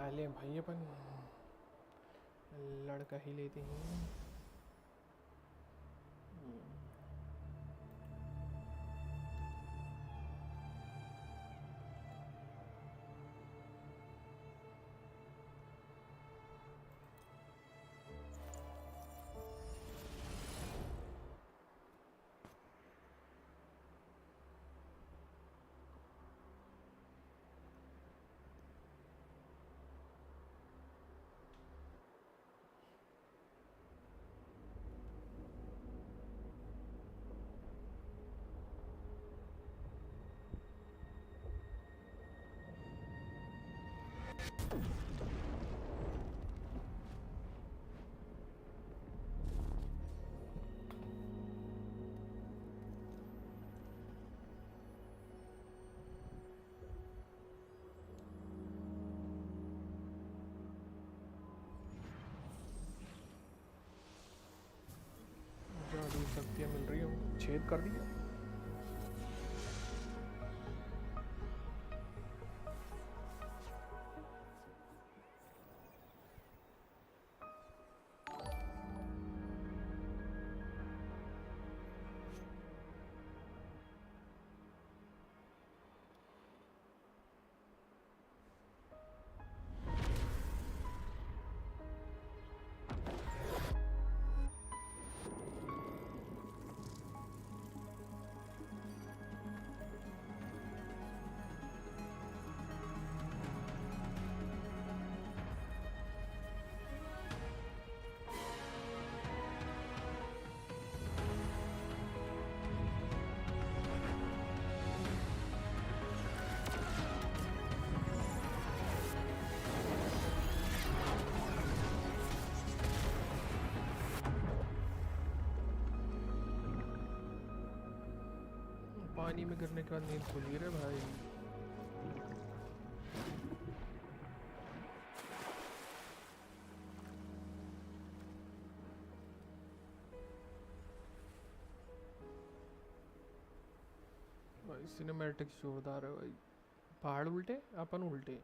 क्या लें भाई, अपन लड़का ही लेते हैं। जादू शक्तियाँ मिल रही हैं, छेद कर दिया। पानी में गिरने के बाद नींद खुली रे भाई। भाई सिनेमैटिक जोरदार है भाई। पहाड़ उल्टे, अपन उल्टे।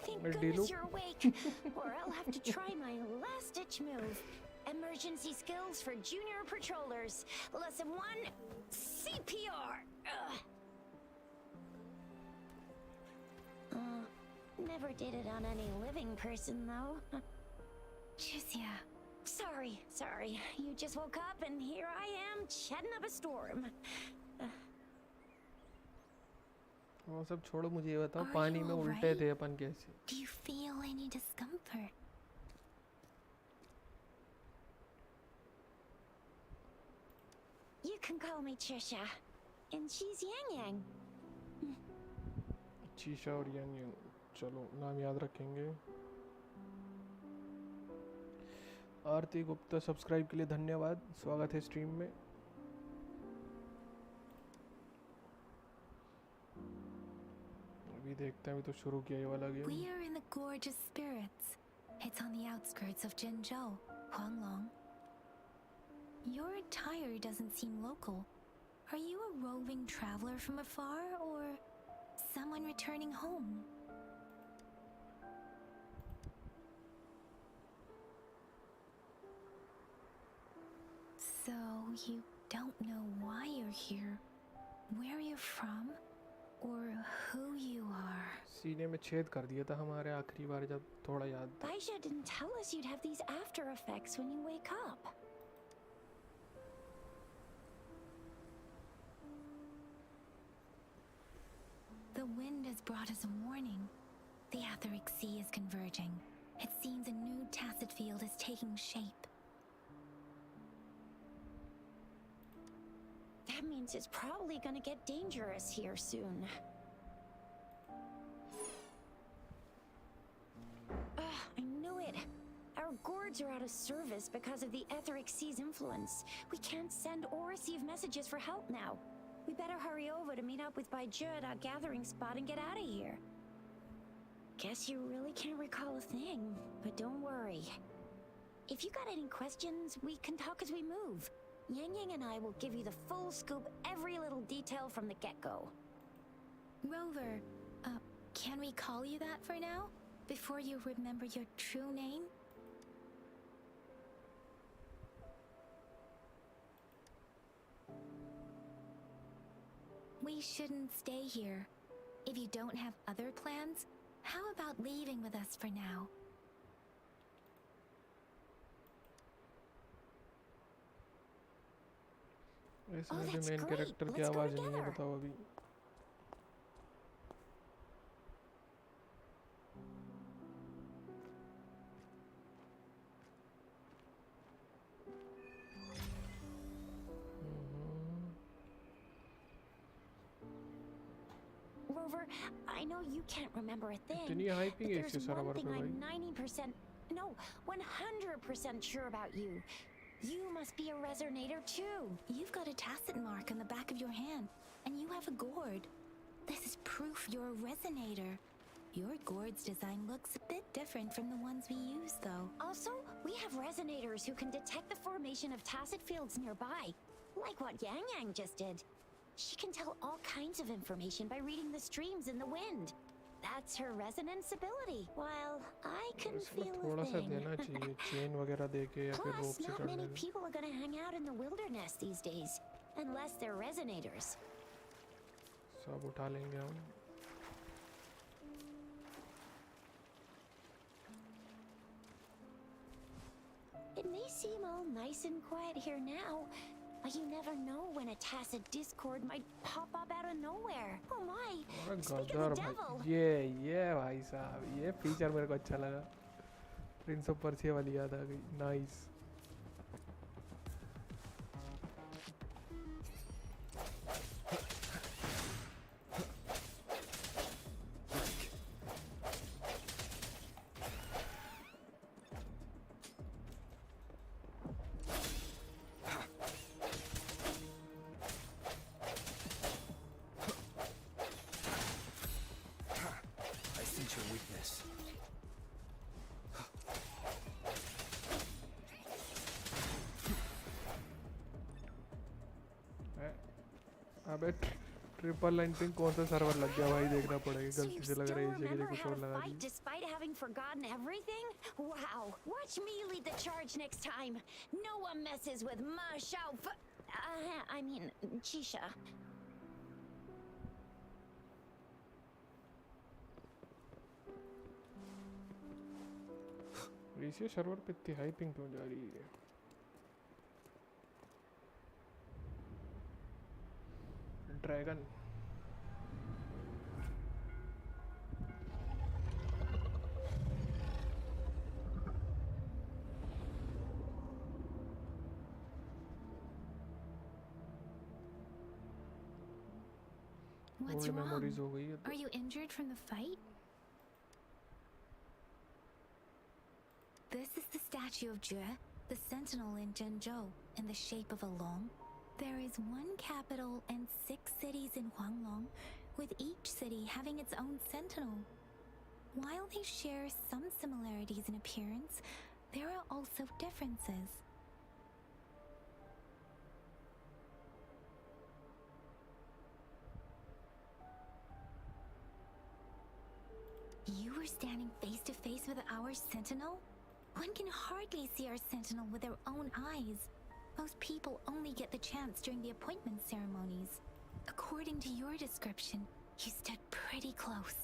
Thank goodness you're awake, or I'll have to try my last-ditch move. Emergency skills for junior patrollers. Lesson 1, CPR. Never did it on any living person, though. Juicia. Sorry. You just woke up, and here I am, chatting up a storm. वो सब छोड़ो, मुझे ये बताओ पानी में उल्टे थे अपन कैसे? Do you feel any discomfort? You can call me Trisha, and she's Yang Yang. शीशा और यांग यांग, चलो नाम याद रखेंगे। आरती गुप्ता सब्सक्राइब के लिए धन्यवाद, स्वागत है स्ट्रीम में। अभी देखते हैं, अभी तो शुरू किया ये वाला game. We are in the gorgeous spirits. It's on the outskirts of Zhenzhou, Huanglong. Your attire doesn't seem local. Are you a roving traveler from afar, or someone returning home? So you don't know why you're here, where you're from, or who you are. सीने में छेद कर दिया था हमारे आखिरी बार जब थोड़ा याद। Baisha didn't tell us you'd have these after effects when you wake up. The wind has brought us a warning. The Aetheric Sea is converging. It seems a new tacit field is taking shape. That means it's probably gonna get dangerous here soon. I knew it. Our gourds are out of service because of the etheric sea's influence. We can't send or receive messages for help now. We better hurry over to meet up with Baiju at our gathering spot and get out of here. Guess you really can't recall a thing, but don't worry. If you got any questions, we can talk as we move. Yang Yang and I will give you the full scoop, every little detail from the get-go. Rover, can we call you that for now? Before you remember your true name? We shouldn't stay here. If you don't have other plans, how about leaving with us for now? इसमें भी that's main great. Character की Let's go आवाज नहीं है, together. बताओ अभी. Rover, I know you can't remember a thing, इतनी but hyping है there's इस one सर्वर thing पे भाई. I'm 90%, no, 100% sure about you. You must be a resonator too. You've got a tacit mark on the back of your hand, and you have a gourd. This is proof you're a resonator. Your gourd's design looks a bit different from the ones we use, though. Also, we have resonators who can detect the formation of tacit fields nearby, like what Yang Yang just did. She can tell all kinds of information by reading the streams in the wind. That's her resonance ability. While I can इसको feel थोड़ा a सा thing. देना चाहिए, chain वगैरह देके या फिर Plus, रोप से not चढ़ने many में. people are gonna hang out in the wilderness these days, unless they're resonators. सब उठा लेंगे हम. It may seem all nice and quiet here now, but you never know when a tacit discord might pop up out of nowhere. Oh my! अरे Speak of Gadar the भाई, devil! ये भाई साहब, ये फीचर मेरे को अच्छा लगा. प्रिंस ऑफ पर्सिया वाली याद आ गई. Nice. I sense your weakness. अबे ट्रिपल लाइन पिंग कौन सा सर्वर लग गया भाई, देखना पड़ेगा. So गलती you से लग still रहा है इसी के लिए remember कुछ how और to लगा fight the. despite having forgotten everything? Wow! Watch me lead the charge next time. No one messes with Ma Shao. I mean, Chisha. इसी सर्वर पे इतनी हाई पिंग क्यों जा रही है? Dragon. What's old memories wrong? हो गई है तो. Are you injured from the fight? This is the statue of Jue, the sentinel in Zhengzhou, in the shape of a long. There is one capital and 6 cities in Huanglong, with each city having its own sentinel. While they share some similarities in appearance, there are also differences. You were standing face to face with our sentinel? One can hardly see our sentinel with their own eyes. Most people only get the chance during the appointment ceremonies. According to your description, you stood pretty close.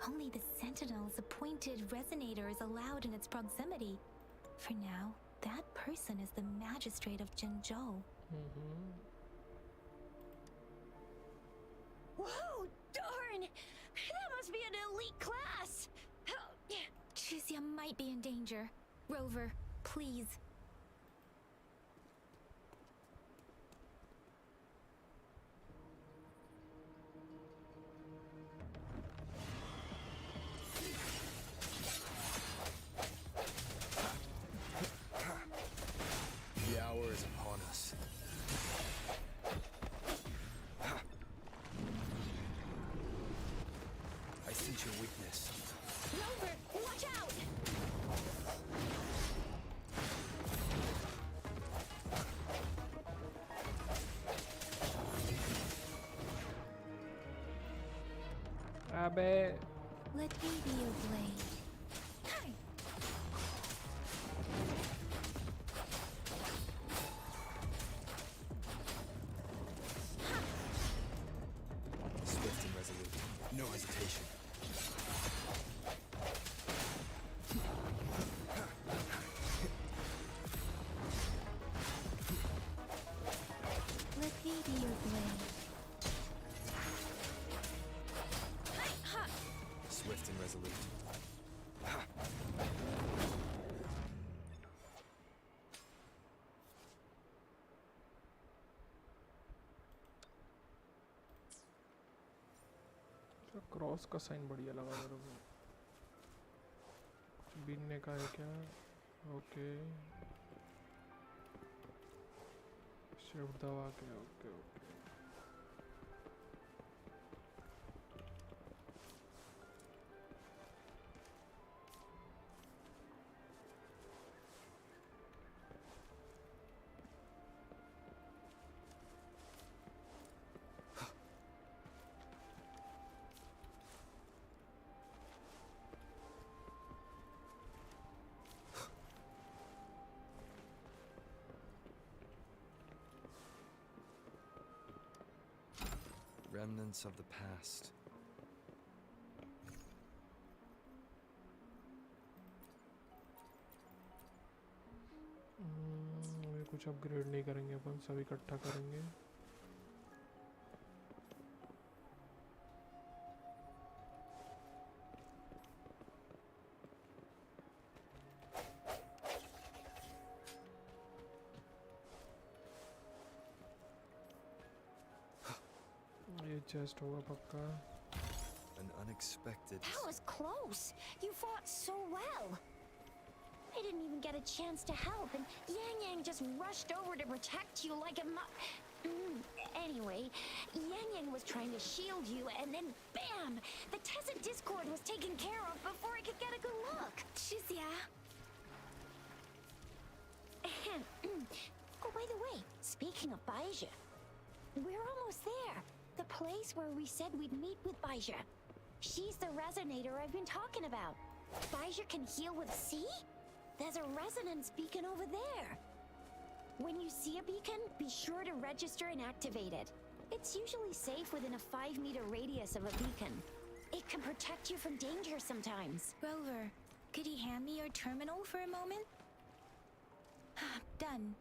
Only the sentinel's appointed resonator is allowed in its proximity. For now, that person is the magistrate of Zhengzhou. Whoa! Darn! That must be an elite class! Chixia might be in danger. Rover, please. your weakness. Rover, watch out! अबे Let me be your blade. Hi. Swift and resolute. No hesitation. Let me be your blade. Swift and resolute. Cross का sign बढ़िया लगा मेरे को। बीनने का है क्या? ओके शिफ्ट दबा के okay okay. Remnants of the past. ये कुछ अपग्रेड नहीं करेंगे अपन, सब इकट्ठा करेंगे। ये चेस्ट होगा पक्का। An unexpected. That was close. You fought so well. I didn't even get a chance to help, and Yang Yang just rushed over to protect you like a Anyway, Yang Yang was trying to shield you, and then bam! The Tessa Discord was taken care of before I could get a good look. Shizia. Oh, by the way, speaking of Baija, we're almost there. The place where we said we'd meet with Baija. She's the resonator I've been talking about. Baija can heal with see? There's a resonance beacon over there. When you see a beacon, be sure to register and activate it. It's usually safe within a 5-meter radius of a beacon. It can protect you from danger sometimes. Rover, could you hand me your terminal for a moment? Done.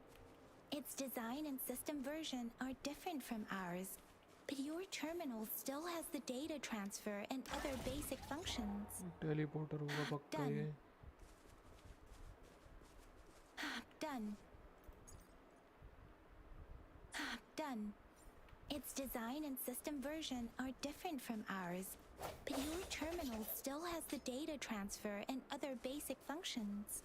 Its design and system version are different from ours, but your terminal still has the data transfer and other basic functions. Teleporter होगा पक्का ये। Done. Done. Its design and system version are different from ours, but your terminal still has the data transfer and other basic functions.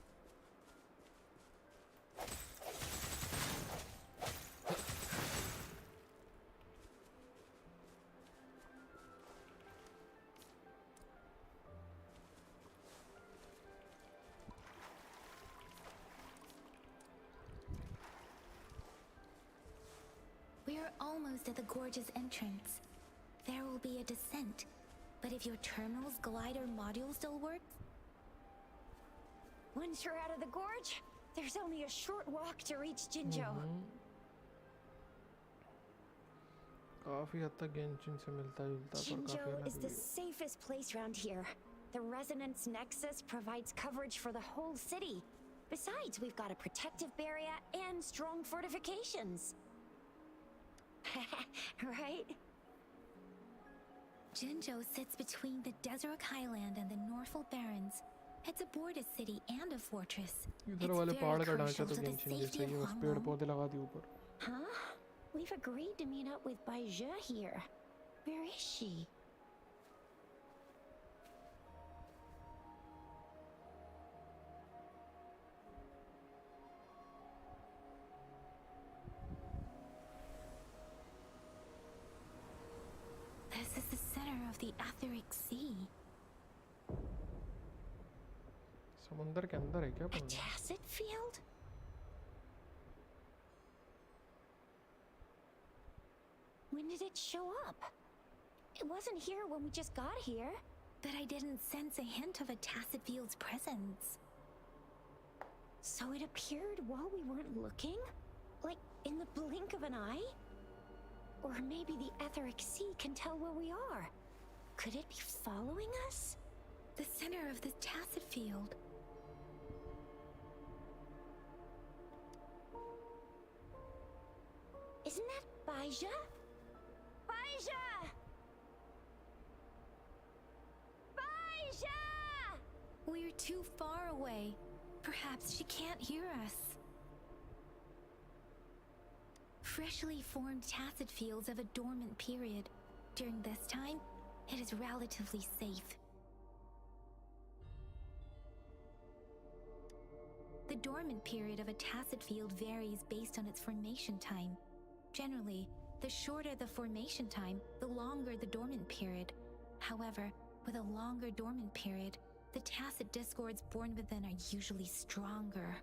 We're almost at the gorge's entrance. There will be a descent, but if your terminal's glider module still works... Once you're out of the gorge, there's only a short walk to reach Jinzhou. काफी हद तक Genshin से मिलता जुलता पर काफी Jinzhou अलग is the भी है। safest place around here. The resonance nexus provides coverage for the whole city. Besides, we've got a protective barrier and strong fortifications. Right? Jinzhou sits between the Desert Highland and the Norfolk Barrens. It's a border city and a fortress. इधर It's वाले very पहाड़ का ढांचा crucial तो to the Genshin safety जैसा ही है, of बस पेड़ Huanglong. पौधे लगा दिए ऊपर। Huh? We've agreed to meet up with Baija here. Where is she? This is the center of the Etheric Sea. समुंदर के अंदर है क्या A बंदा? tacit field? When did it show up? It wasn't here when we just got here. But I didn't sense a hint of a tacit field's presence. So it appeared while we weren't looking? Like in the blink of an eye? Or maybe the etheric sea can tell where we are. Could it be following us? The center of the tacit field. Isn't that Baija? Baija! Baija! We're too far away. Perhaps she can't hear us. Freshly formed tacit fields have a dormant period. During this time, it is relatively safe. The dormant period of a tacit field varies based on its formation time. Generally, the shorter the formation time, the longer the dormant period. However, with a longer dormant period, the tacit discords born within are usually stronger.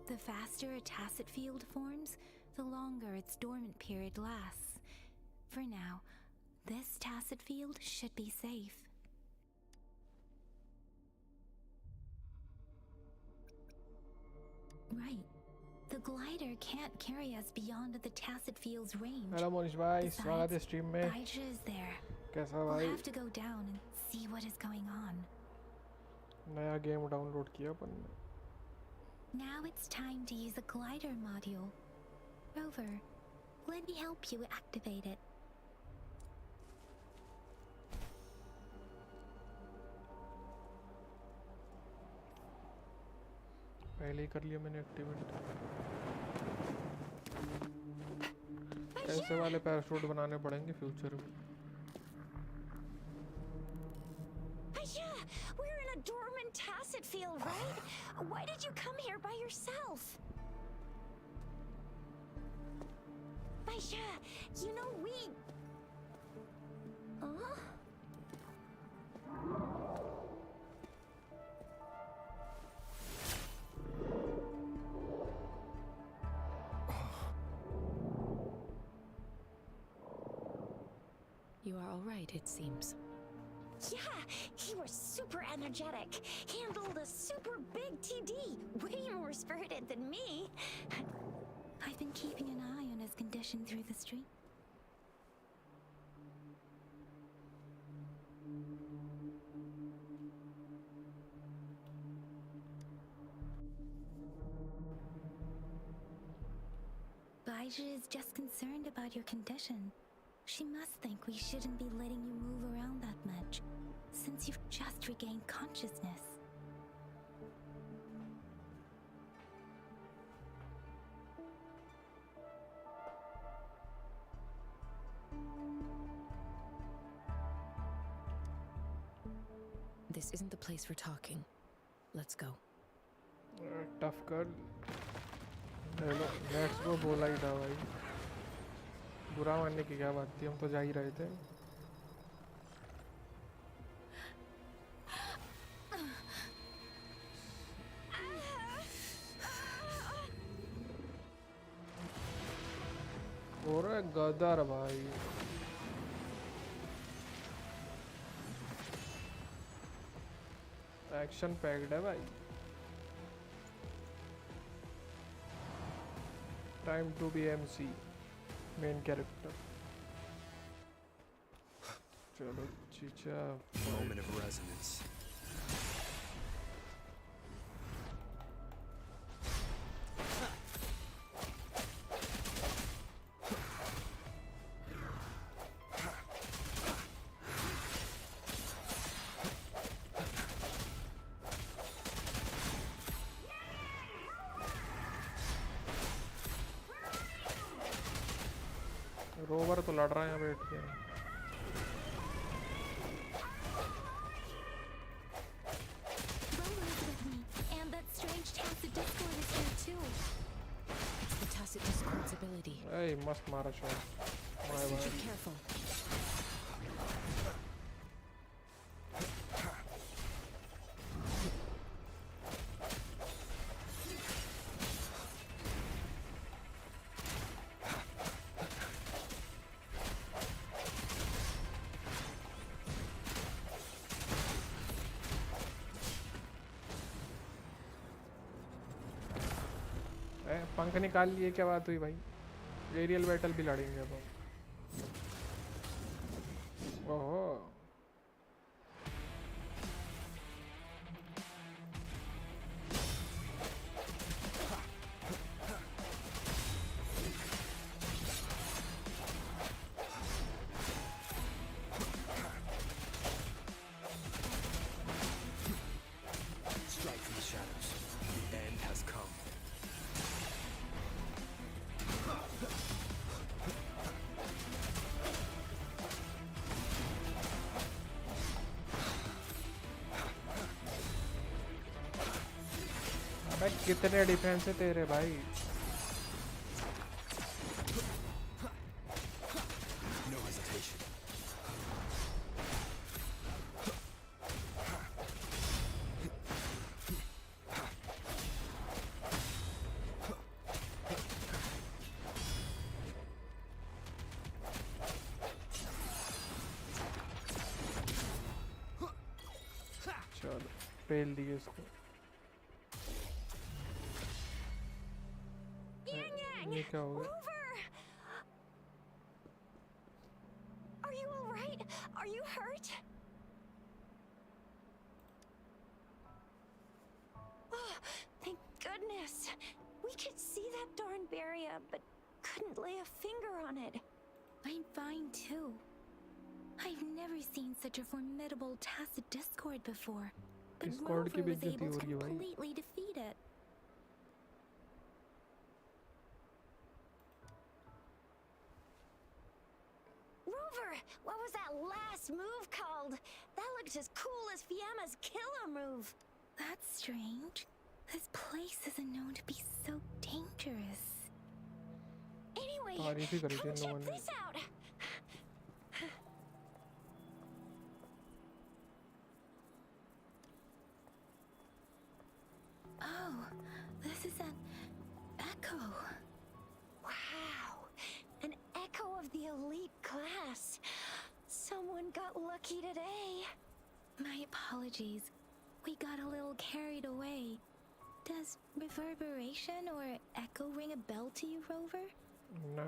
The faster a tacit field forms, the longer its dormant period lasts. For now, this tacit field should be safe. Right. The glider can't carry us beyond the tacit field's range. Hello Monish भाई, स्वागत है Besides, stream में. Baija is there. कैसा We'll भाई? have to go down and see what is going on. नया game download किया अपन ने. Now it's time to use the glider module. Rover, let me help you activate it. पहले ही कर लिया मैंने activate. ऐसे वाले पैराशूट बनाने पड़ेंगे फ्यूचर में. Baija, we're in a dormant tacit field, right? Why did you come here by yourself? Baija, you know we... Huh? You are all right, it seems. Yeah, he was super energetic. Handled a super big TD. Way more spirited than me. I've been keeping an eye on his condition through the stream. Baija is just concerned about your condition. She must think we shouldn't be letting you move around that much, since you've just regained consciousness. This isn't the place for talking. Let's go. Tough कर. Hello, let's go बोला ही था भाई. बुरा मानने की क्या बात थी, हम तो जा ही रहे थे. और गदर भाई. एक्शन पैक्ड है भाई. Time to be MC main character. चलो चीचा. Moment of resonance. रोवर तो लड़ रहा है यहाँ बैठ के. Rover is with me, and that strange tacit discord is here too. It's the tacit discord's ability. Hey, मस्त मारा शॉट. माय So भाई. be careful. पंख निकाल लिए, क्या बात हुई भाई? एरियल बैटल भी लड़ेंगे अब हम। ओहो Strike from the shadows. The end has come. अबे कितने डिफेंस है तेरे भाई? No hesitation. चलो पेल दिए इसको। ये क्या हो गया? Rover! Are you alright? Are you hurt? Oh, thank goodness. We could see that darn barrier, but couldn't lay a finger on it. I'm fine too. I've never seen such a formidable tacit discord before, but Discord की Rover was बेइज्जती able हो to रही है भाई। completely defeat it. Rover, what was that last move called? That looked as cool as Fiamma's killer move. That's strange. This place isn't known to be so dangerous. Anyway, तारीफ ही करी थी come इन check लोगों ने। this out. Oh, this is an echo. Wow, an echo of the elite class. Someone got lucky today. My apologies. We got a little carried away. Does reverberation or echo ring a bell to you, Rover? ना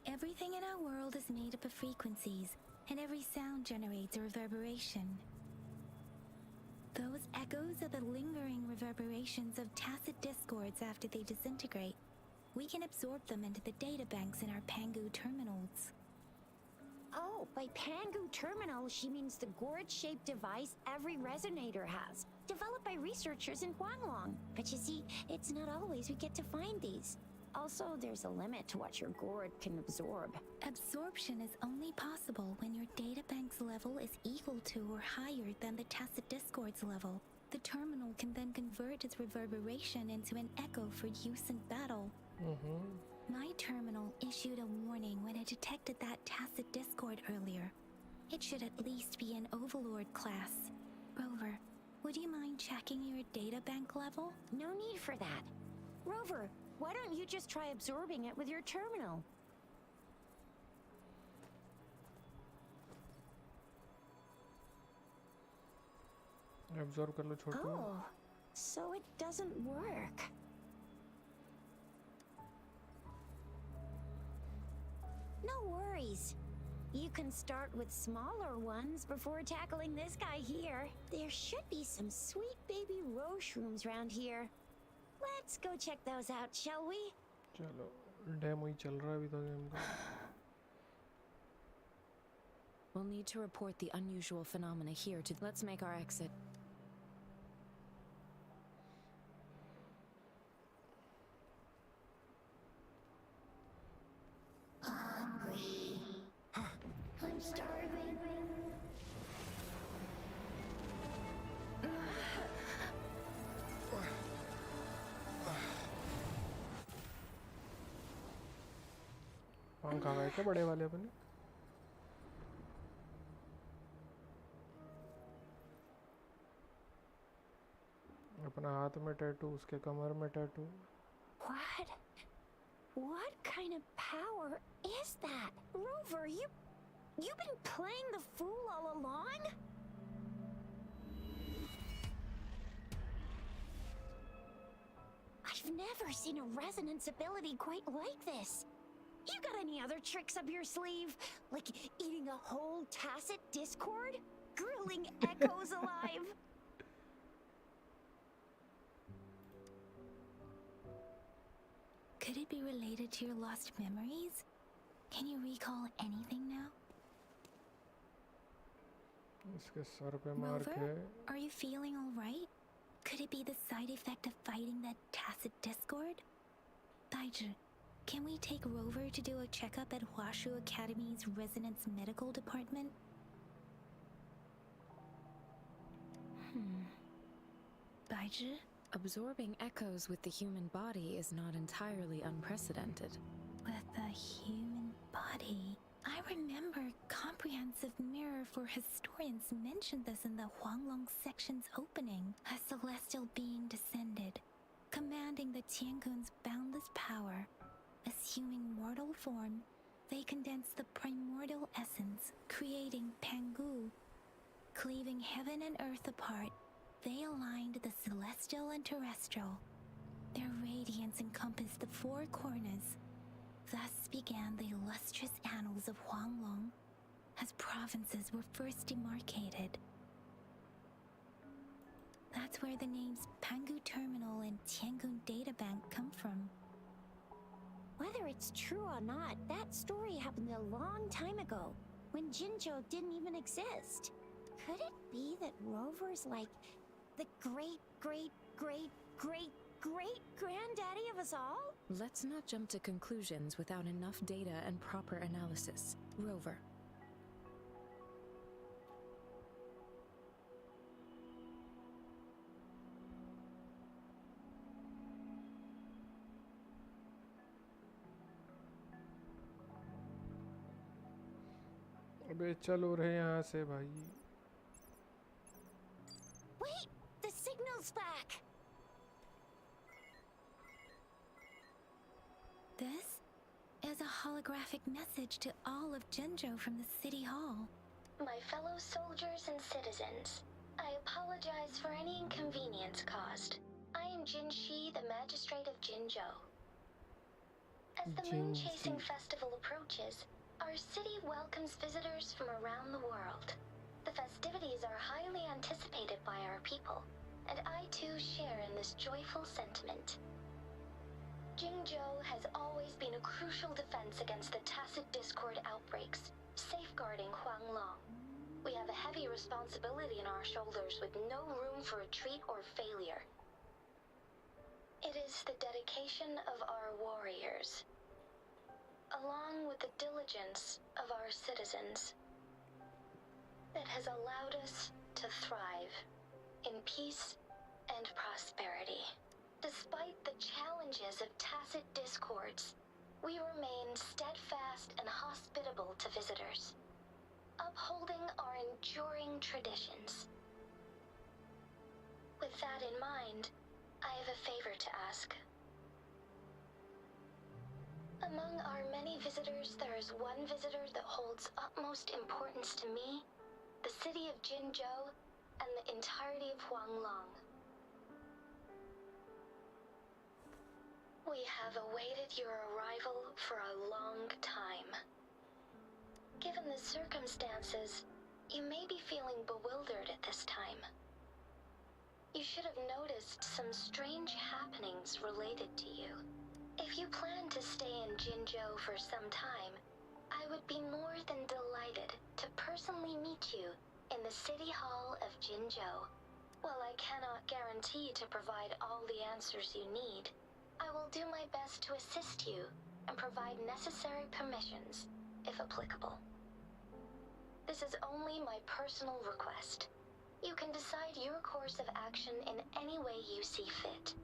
Everything in our world is made up of frequencies, and every sound generates a reverberation. Those echoes are the lingering reverberations of tacit discords after they disintegrate. We can absorb them into the databanks in our Pangu terminals. Oh, by Pangu Terminal, she means the gourd-shaped device every resonator has, developed by researchers in Huanglong. But you see, it's not always we get to find these. Also, there's a limit to what your gourd can absorb. Absorption is only possible when your databank's level is equal to or higher than the tacit discord's level. The terminal can then convert its reverberation into an echo for use in battle. My terminal issued a warning when it detected that tacit discord earlier. It should at least be an Overlord class. Rover, would you mind checking your databank level? No need for that. Rover, why don't you just try absorbing it with your terminal? Absorb कर लो छोटू। Oh, so it doesn't work. No worries. You can start with smaller ones before tackling this guy here. There should be some sweet baby roshrooms around here. Let's go check those out, shall we? चलो demo ही चल रहा है अभी तो game का। We'll need to report the unusual phenomena here to... Let's make our exit. I'm starving. पंख आ गए क्या बड़े वाले अपने? अपना हाथ में टैटू, उसके कमर में tattoo. What? What kind of power is that? Rover, you've been playing the fool all along? I've never seen a resonance ability quite like this. You got any other tricks up your sleeve? Like eating a whole tacit discord? Grilling echoes alive? Could it be related to your lost memories? Can you recall anything now? इसके sir पे मार के Rover, are you feeling all right? Could it be the side effect of fighting that tacit discord? Baiju, can we take Rover to do a checkup at Huashu Academy's Resonance Medical Department? Baiju? Absorbing echoes with the human body is not entirely unprecedented. With the human body. I remember Comprehensive Mirror for Historians mentioned this in the Huanglong section's opening. A celestial being descended, commanding the Tiangun's boundless power. Assuming mortal form, they condensed the primordial essence, creating Pangu. Cleaving heaven and earth apart, they aligned the celestial and terrestrial. Their radiance encompassed the four corners. Thus began the illustrious annals of Huanglong, as provinces were first demarcated. That's where the names Pangu Terminal and Tiangun Databank come from. Whether it's true or not, that story happened a long time ago, when Jinzhou didn't even exist. Could it be that Rover's like the great-great-great-great-great-granddaddy of us all? Let's not jump to conclusions without enough data and proper analysis. Rover. अबे चलो रहे यहाँ से भाई. Wait! The signal's back! This is a holographic message to all of Jinzhou from the City Hall. My fellow soldiers and citizens, I apologize for any inconvenience caused. I am Jin Shi, the magistrate of Jinzhou. As the Moon Chasing Festival approaches, our city welcomes visitors from around the world. The festivities are highly anticipated by our people, and I too share in this joyful sentiment. Jinzhou has always been a crucial defense against the tacit discord outbreaks, safeguarding Huanglong. We have a heavy responsibility on our shoulders with no room for retreat or failure. It is the dedication of our warriors, along with the diligence of our citizens, that has allowed us to thrive in peace and prosperity. Despite the challenges of tacit discords, we remain steadfast and hospitable to visitors, upholding our enduring traditions. With that in mind, I have a favor to ask. Among our many visitors, there is one visitor that holds utmost importance to me, the city of Jinzhou, and the entirety of Huanglong. We have awaited your arrival for a long time. Given the circumstances, you may be feeling bewildered at this time. You should have noticed some strange happenings related to you. If you plan to stay in Jinzhou for some time, I would be more than delighted to personally meet you in the City Hall of Jinzhou. While I cannot guarantee to provide all the answers you need, I will do my best to assist you and provide necessary permissions, if applicable. This is only my personal request. You can decide your course of action in any way you see fit.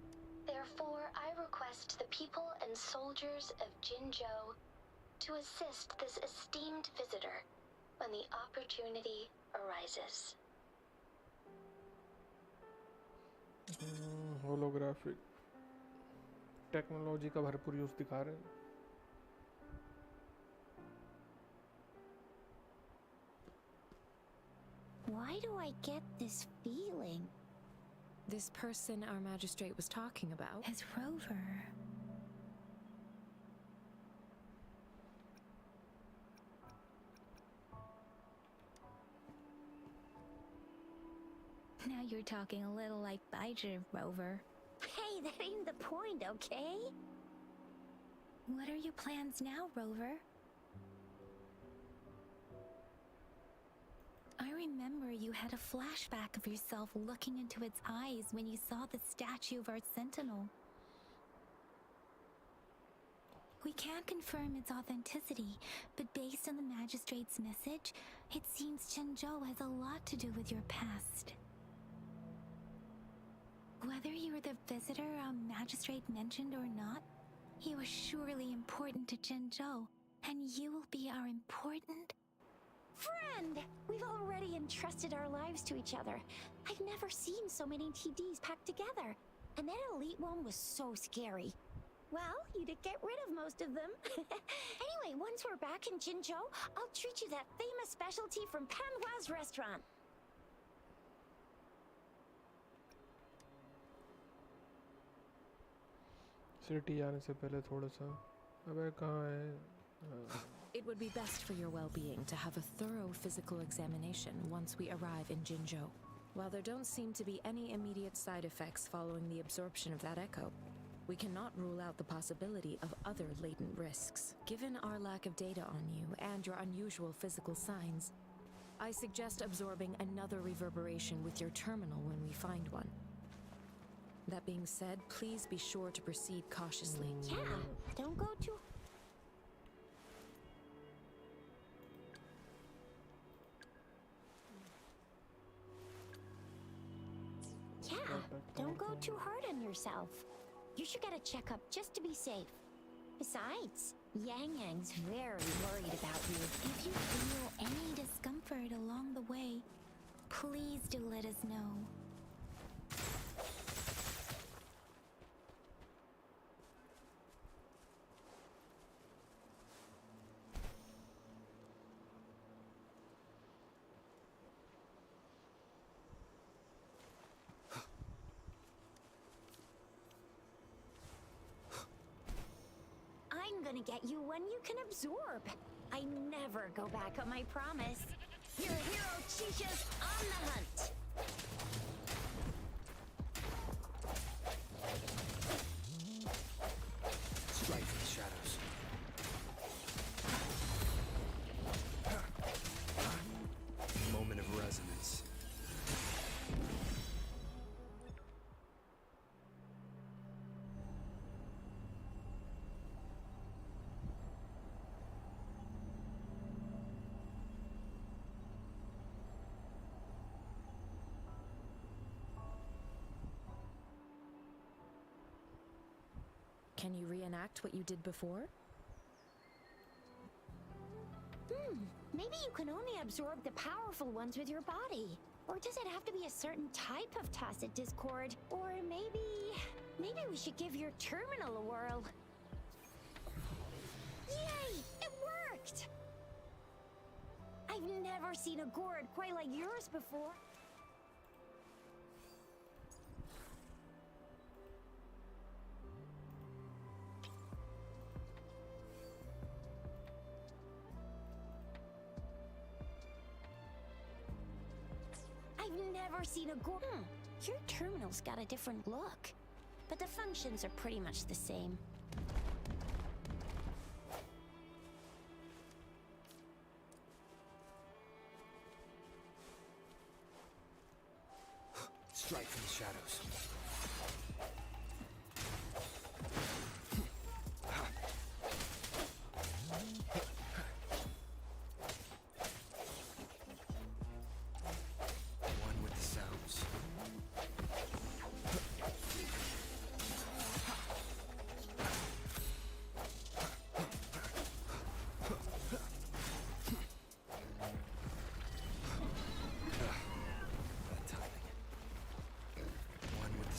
Therefore, I request the people and soldiers of Jinzhou to assist this esteemed visitor when the opportunity arises. Holographic technology का भरपूर use दिखा रहे हैं. Why do I get this feeling? This person our magistrate was talking about? His rover. Now you're talking a little like Baijer, Rover. Hey, that ain't the point, okay? What are your plans now, Rover? I remember you had a flashback of yourself looking into its eyes when you saw the statue of our sentinel. We can't confirm its authenticity, but based on the magistrate's message, it seems Zhenzhou has a lot to do with your past. Whether you were the visitor our magistrate mentioned or not, you are surely important to Zhenzhou, and you will be our important Friend! We've already entrusted our lives to each other. I've never seen so many TDs packed together. And that elite one was so scary. Well, you did get rid of most of them. Anyway, once we're back in Jinzhou, I'll treat you that famous specialty from Panhua's restaurant. City आने से पहले थोड़ा सा अबे कहाँ है It would be best for your well-being to have a thorough physical examination once we arrive in Jinzhou. While there don't seem to be any immediate side effects following the absorption of that echo, we cannot rule out the possibility of other latent risks. Given our lack of data on you and your unusual physical signs, I suggest absorbing another reverberation with your terminal when we find one. That being said, please be sure to proceed cautiously. Yeah, don't go too... Yeah, don't go too hard on yourself. You should get a checkup just to be safe. Besides, Yang Yang's very worried about you. If you feel any discomfort along the way, please do let us know. I'm gonna get you one you can absorb. I never go back on my promise. Your hero Chisha's on the hunt. Strike from the shadows. Moment of resonance. Can you reenact what you did before? Maybe you can only absorb the powerful ones with your body. Or does it have to be a certain type of tacit discord? Or maybe we should give your terminal a whirl. Yay! It worked! I've never seen a gourd quite like yours before. I've never seen a gourd. Your terminal's got a different look, but the functions are pretty much the same. Strike from the shadows. One with the sounds. That timing. One with the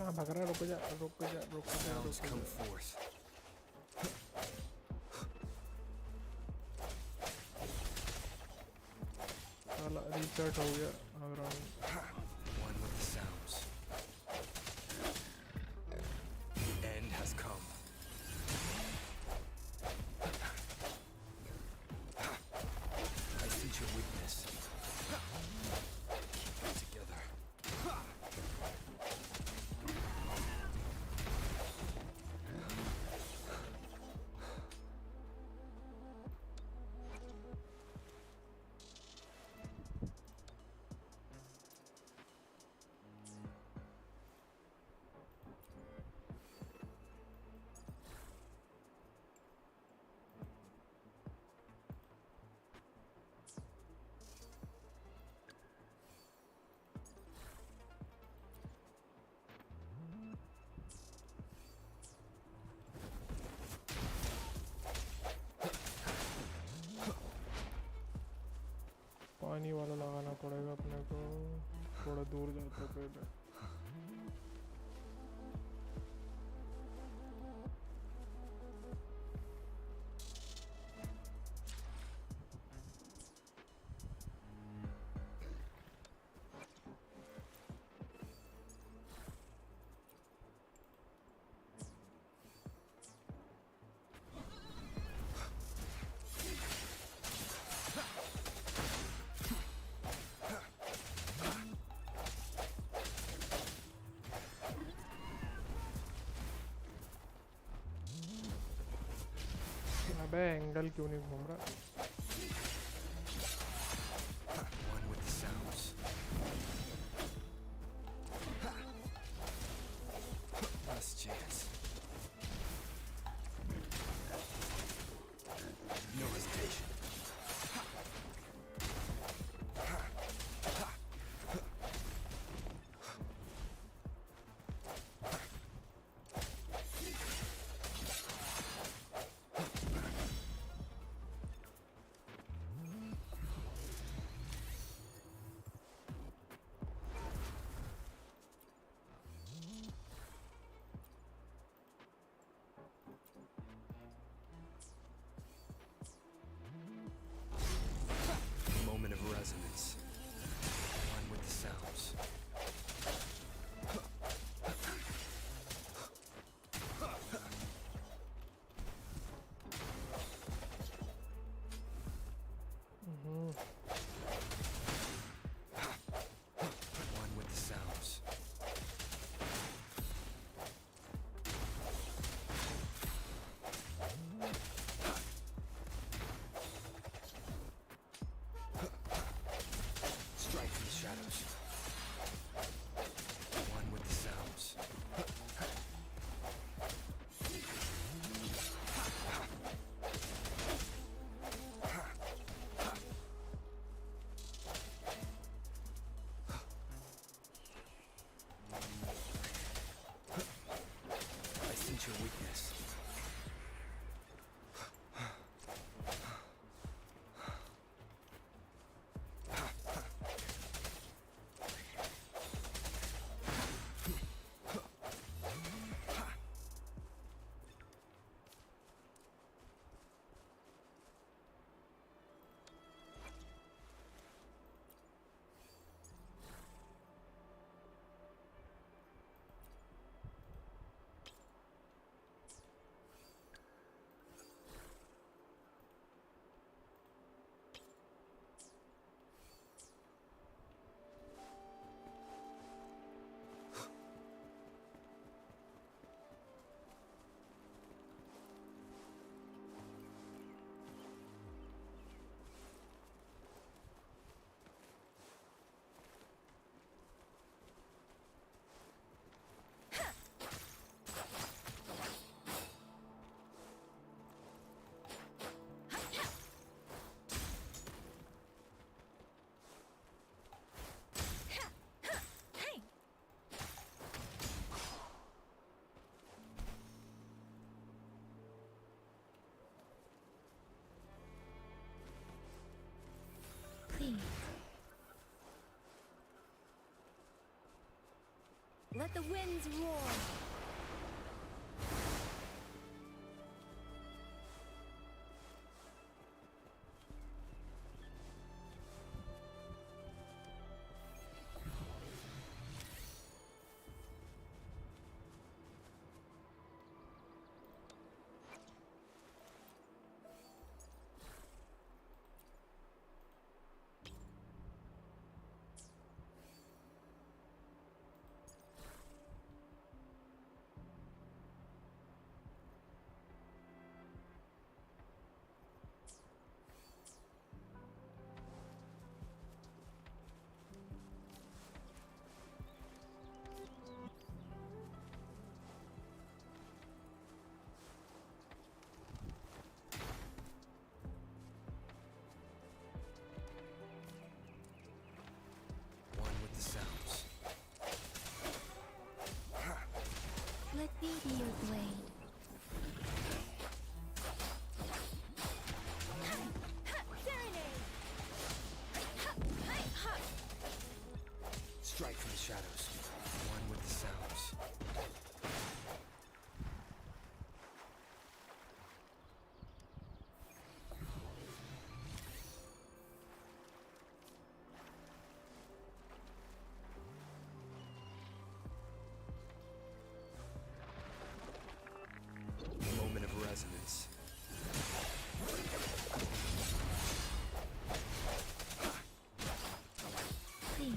कहाँ भाग रहा है? रुक जा रुक जा रुक जा Sounds रुक come जा। forth. साला रीसेट हो गया अगर One with the sounds. The end has come. I sense your weakness. Keep it together. पानी वाला लगाना पड़ेगा अपने को, थोड़ा दूर जाते पहले। अबे एंगल क्यों नहीं घूम रहा? One with the sounds. Last chance. No hesitation. Moment of resonance. One with the sounds. One with the sounds. Strike from the shadows. One with the sounds. I sense your weakness. Please. Let the winds roar. One with the sounds. Let me be your blade. Strike from the shadows. One with the sounds. Moment of resonance. Please.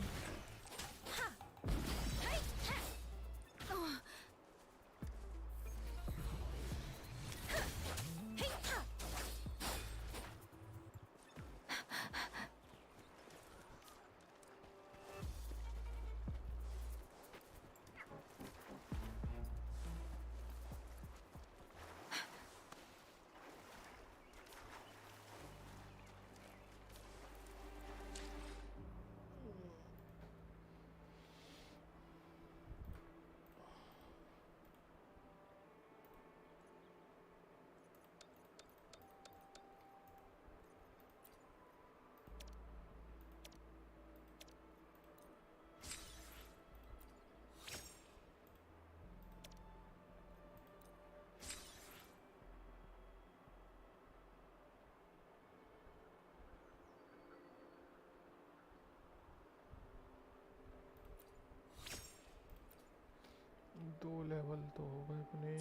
दो level तो हो गए अपने.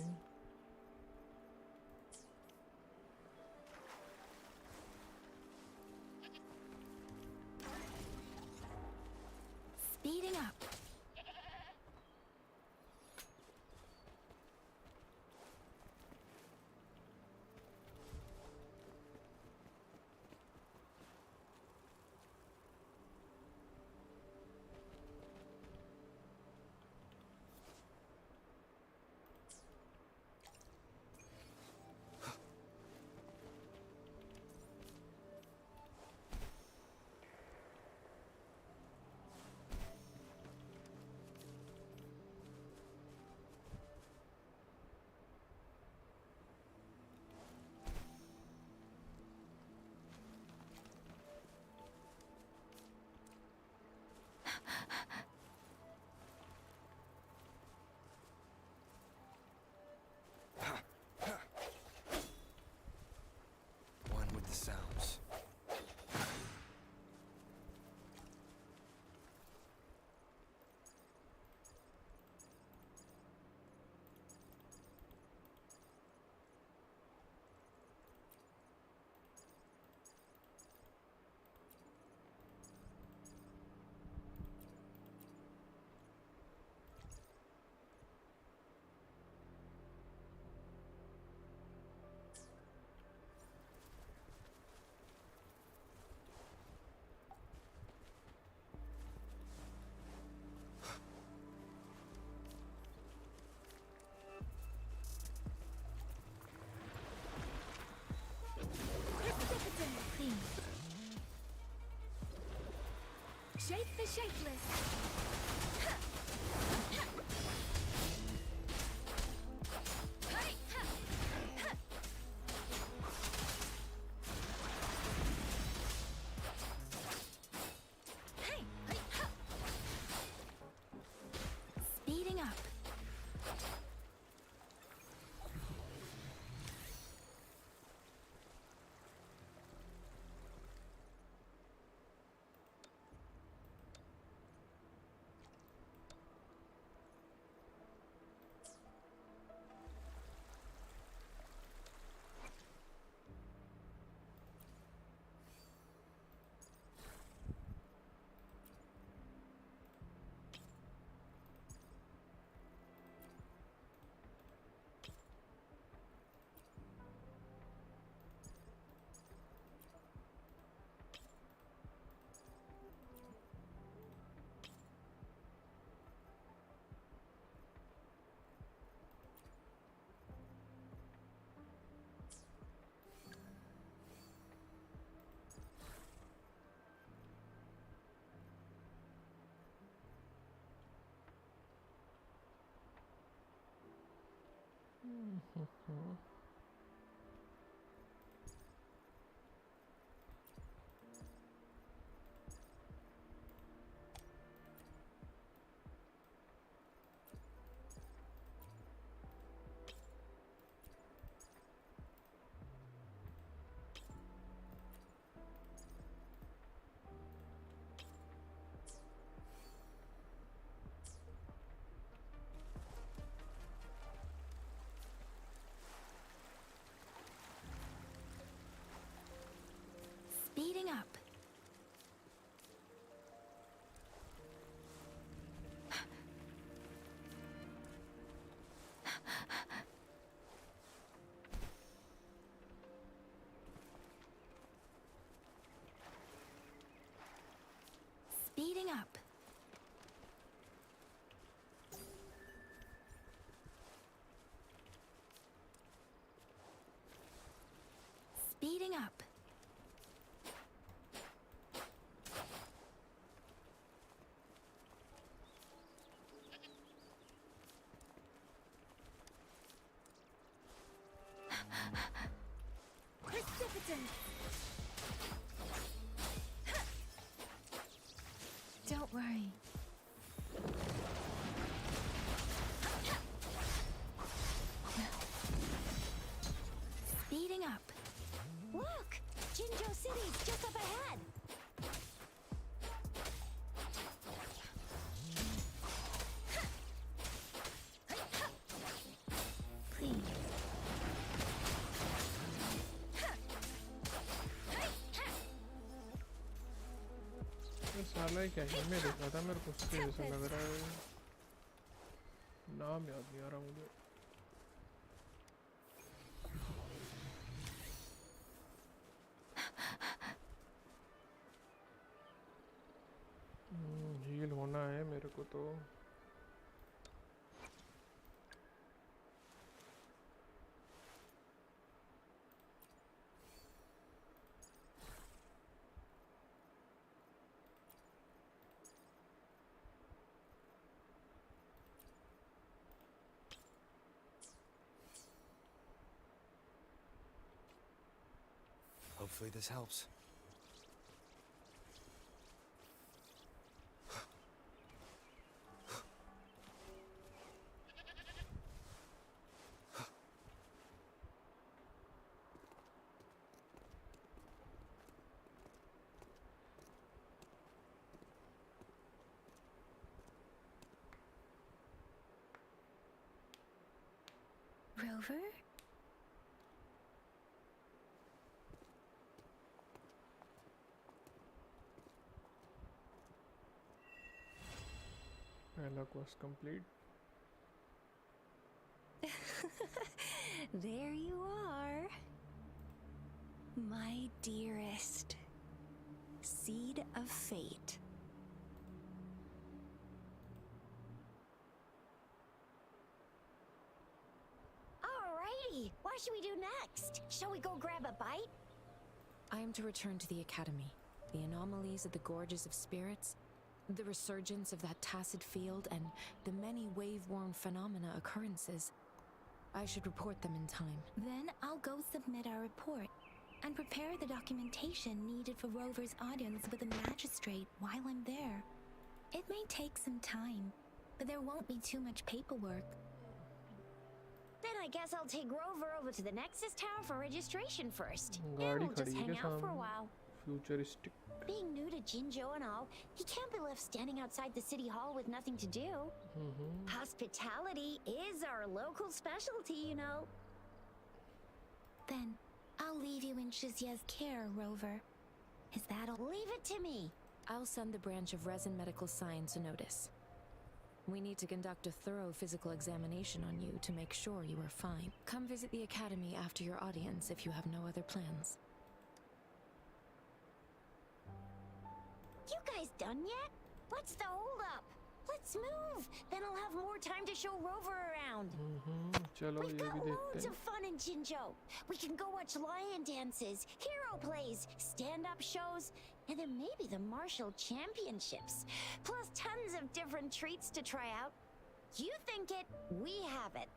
Speeding up. One with the sounds. Please. Shape the shapeless. Speeding up. Speeding up. Speeding up. Speeding up. Precipitant. Don't worry. Speeding up. Look! Jinzhou City's just up ahead! Please. ये साला ही क्या है मैं देखा था मेरे को उसके जैसा लग रहा है नाम याद नहीं आ रहा मुझे हील होना है मेरे को तो Hopefully this helps. Rover? Dialogue was complete. There you are. My dearest. Seed of fate. Alrighty, what should we do next? Shall we go grab a bite? I am to return to the Academy. The anomalies of the Gorges of Spirits, the resurgence of that tacit field, and the many wave-worn phenomena occurrences. I should report them in time. Then I'll go submit our report and prepare the documentation needed for Rover's audience with the magistrate while I'm there. It may take some time, but there won't be too much paperwork. Then I guess I'll take Rover over to the Nexus Tower for registration first. And गाड़ी we'll just खड़ी है hang क्या out for a सामने? while. Futuristic. Being new to Jinzhou and all, he can't be left standing outside the city hall with nothing to do. Hospitality is our local specialty, you know. Then I'll leave you in Shizye's care, Rover. Is that all? Leave it to me. I'll send the branch of Resin Medical Science a notice. We need to conduct a thorough physical examination on you to make sure you are fine. Come visit the Academy after your audience if you have no other plans. You guys done yet? What's the holdup? Let's move. Then I'll have more time to show Rover around. चलो We've ये got भी देखते loads हैं of fun in Jinzhou. We can go watch lion dances, hero plays, stand-up shows, and then maybe the martial championships. Plus tons of different treats to try out. You think it, we have it.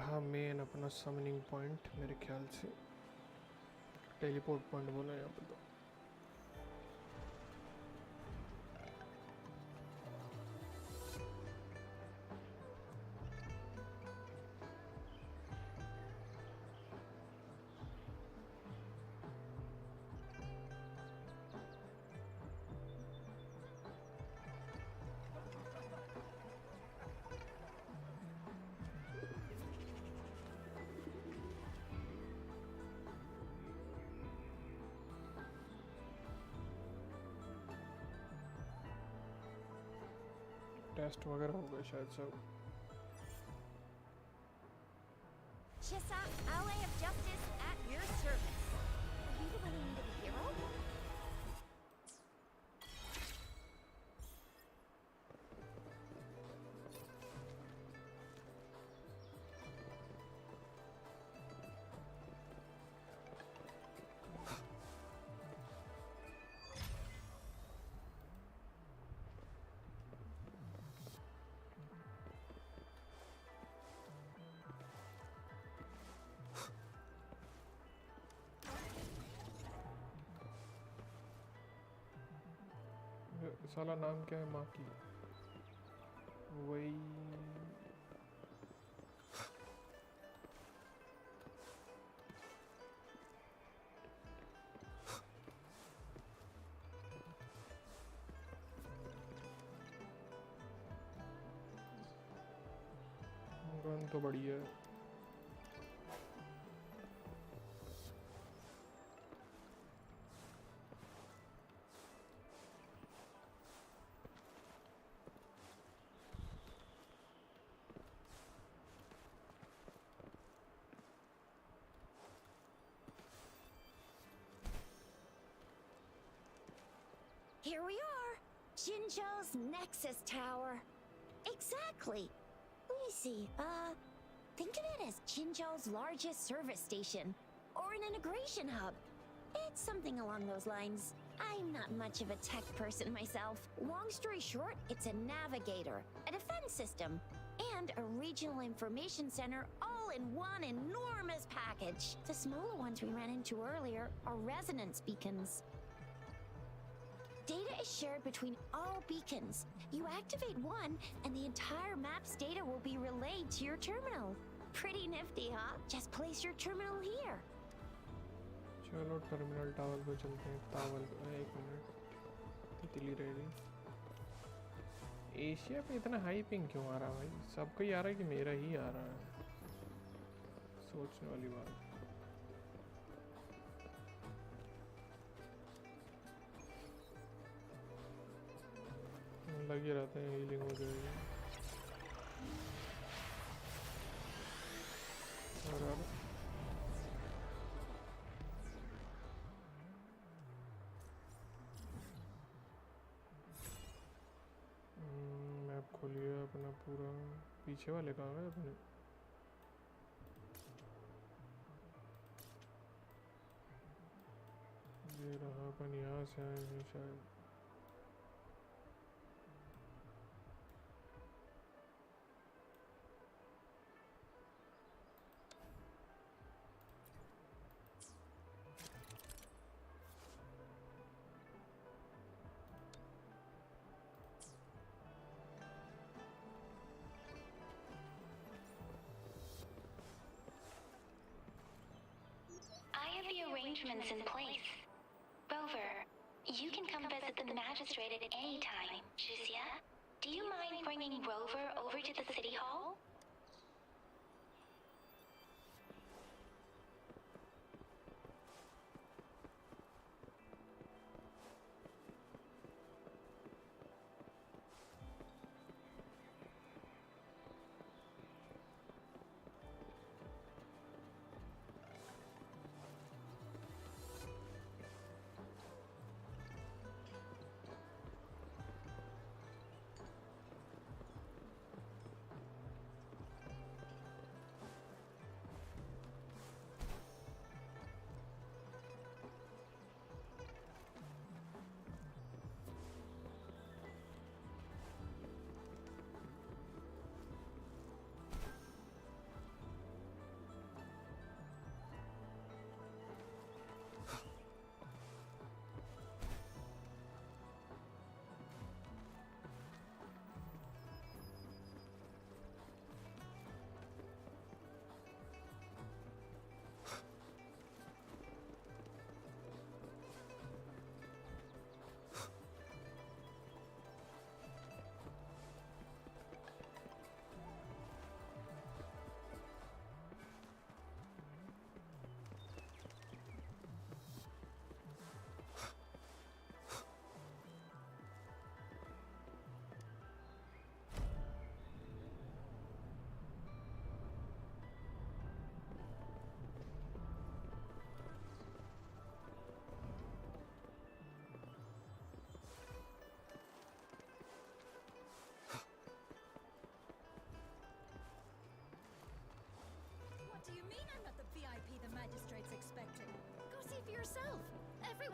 रहा main अपना summoning point मेरे ख्याल से, teleport point बोला यहाँ पे तो। Test वगैरह होगा शायद सब। Chissa, LA of Justice at your service. Are you the one who needed a hero? साला नाम क्या है माँ की? वही गन तो बढ़िया है। Here we are, Jinzhou's Nexus Tower. Exactly. Let me see. Think of it as Jinzhou's largest service station, or an integration hub. It's something along those lines. I'm not much of a tech person myself. Long story short, it's a navigator, a defense system, and a regional information center all in one enormous package. The smaller ones we ran into earlier are resonance beacons. Data is shared between all beacons. You activate one, and the entire map's data will be relayed to your terminal. Pretty nifty, huh? Just place your terminal here. चलो terminal tower पे चलते हैं। Tower एक minute, तितली ready. Asia पे इतना high ping क्यों आ रहा भाई? सबको ही आ रहा है कि मेरा ही आ रहा है? सोचने वाली बात। लगे रहते हैं, हीलिंग हो जाएगी। और अब मैप खोलिए अपना पूरा। पीछे वाले कहाँ गए अपने? ये रहा, अपन यहाँ से आए हैं शायद। Arrangements in place. Rover, you can come visit the magistrate at any time. Juzia, do you mind bringing Rover over to the city hall?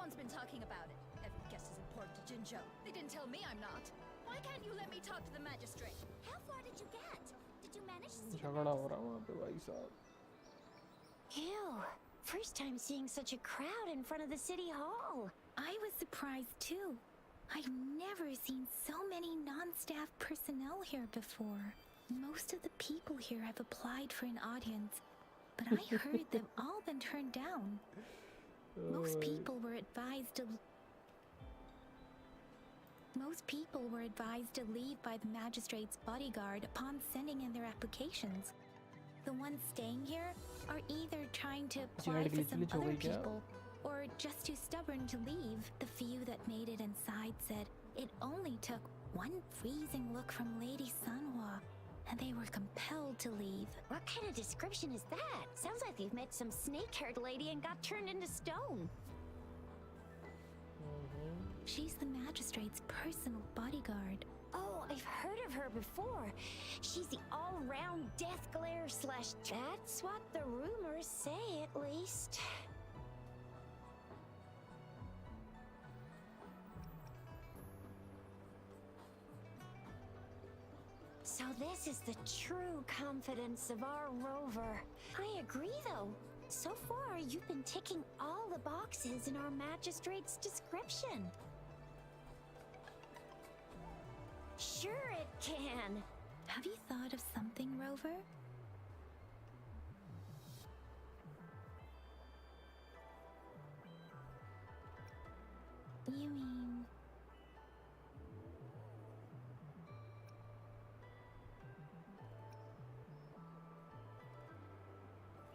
Everyone's been talking about it. Every guest is important to Jinzhou. They didn't tell me I'm not. Why can't you let me talk to the magistrate? How far did you get? Did you manage to see झगड़ा हो रहा वहाँ पे भाई साहब. Ew. First time seeing such a crowd in front of the city hall. I was surprised too. I've never seen so many non-staff personnel here before. Most of the people here have applied for an audience, but I heard they've all been turned down. Most people were advised to leave by the magistrate's bodyguard upon sending in their applications. The ones staying here are either trying to apply for some other people or just too stubborn to leave. The few that made it inside said it only took one freezing look from Lady Sunhua and they were compelled to leave. What kind of description is that? Sounds like they've met some snake-haired lady and got turned into stone. She's the magistrate's personal bodyguard. Oh, I've heard of her before. She's the all-round death glare / That's what the rumors say, at least. So this is the true confidence of our rover. I agree, though. So far, you've been ticking all the boxes in our magistrate's description. Sure it can. Have you thought of something, Rover? You mean...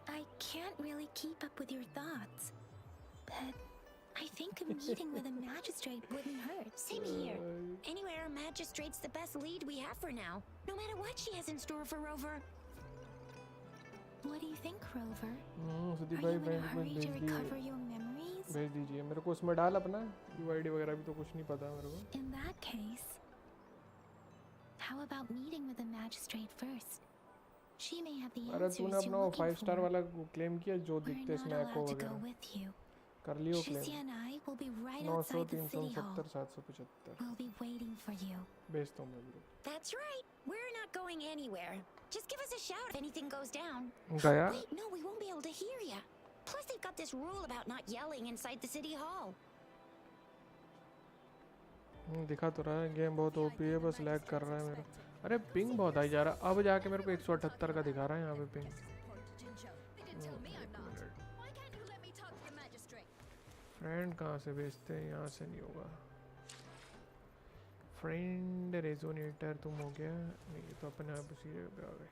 I can't really keep up with your thoughts, but I think a meeting with a magistrate wouldn't hurt. Same here. Anyway, our magistrate's the best lead we have for now. No matter what she has in store for Rover. What do you think, Rover? Sudeep Are भाई you in a bank में hurry भेज to दिए. recover your memories? भेज दीजिए मेरे को. उसमें डाल अपना UID वगैरह भी तो कुछ नहीं पता मेरे को. In that case, how about meeting with the magistrate first? She may have the अरे answers तूने you're अपना looking 5-star for. वाला क्लेम किया जो We're दिखते not इसमें एको allowed to go वगैरह. with you. कर लियो Shizia claim. and I will be right 900 outside the city hall. 370 775. We'll be waiting for you. भेजता हूँ मैं भी. That's right. We're not going anywhere. Just give us a shout if anything goes down. गया. Wait, no, we won't be able to hear ya. Plus, they've got this rule about not yelling inside the city hall. दिखा तो रहा है game बहुत OP है बस lag कर रहा है मेरा. अरे पिंग बहुत आई जा रहा है. अब जाके मेरे को 178 का दिखा रहा है यहाँ पे पिंग. फ्रेंड कहाँ से भेजते हैं? यहाँ से नहीं होगा. फ्रेंड रेजोनेटर तुम हो गया नहीं तो अपने आप उसी जगह पे आ गए.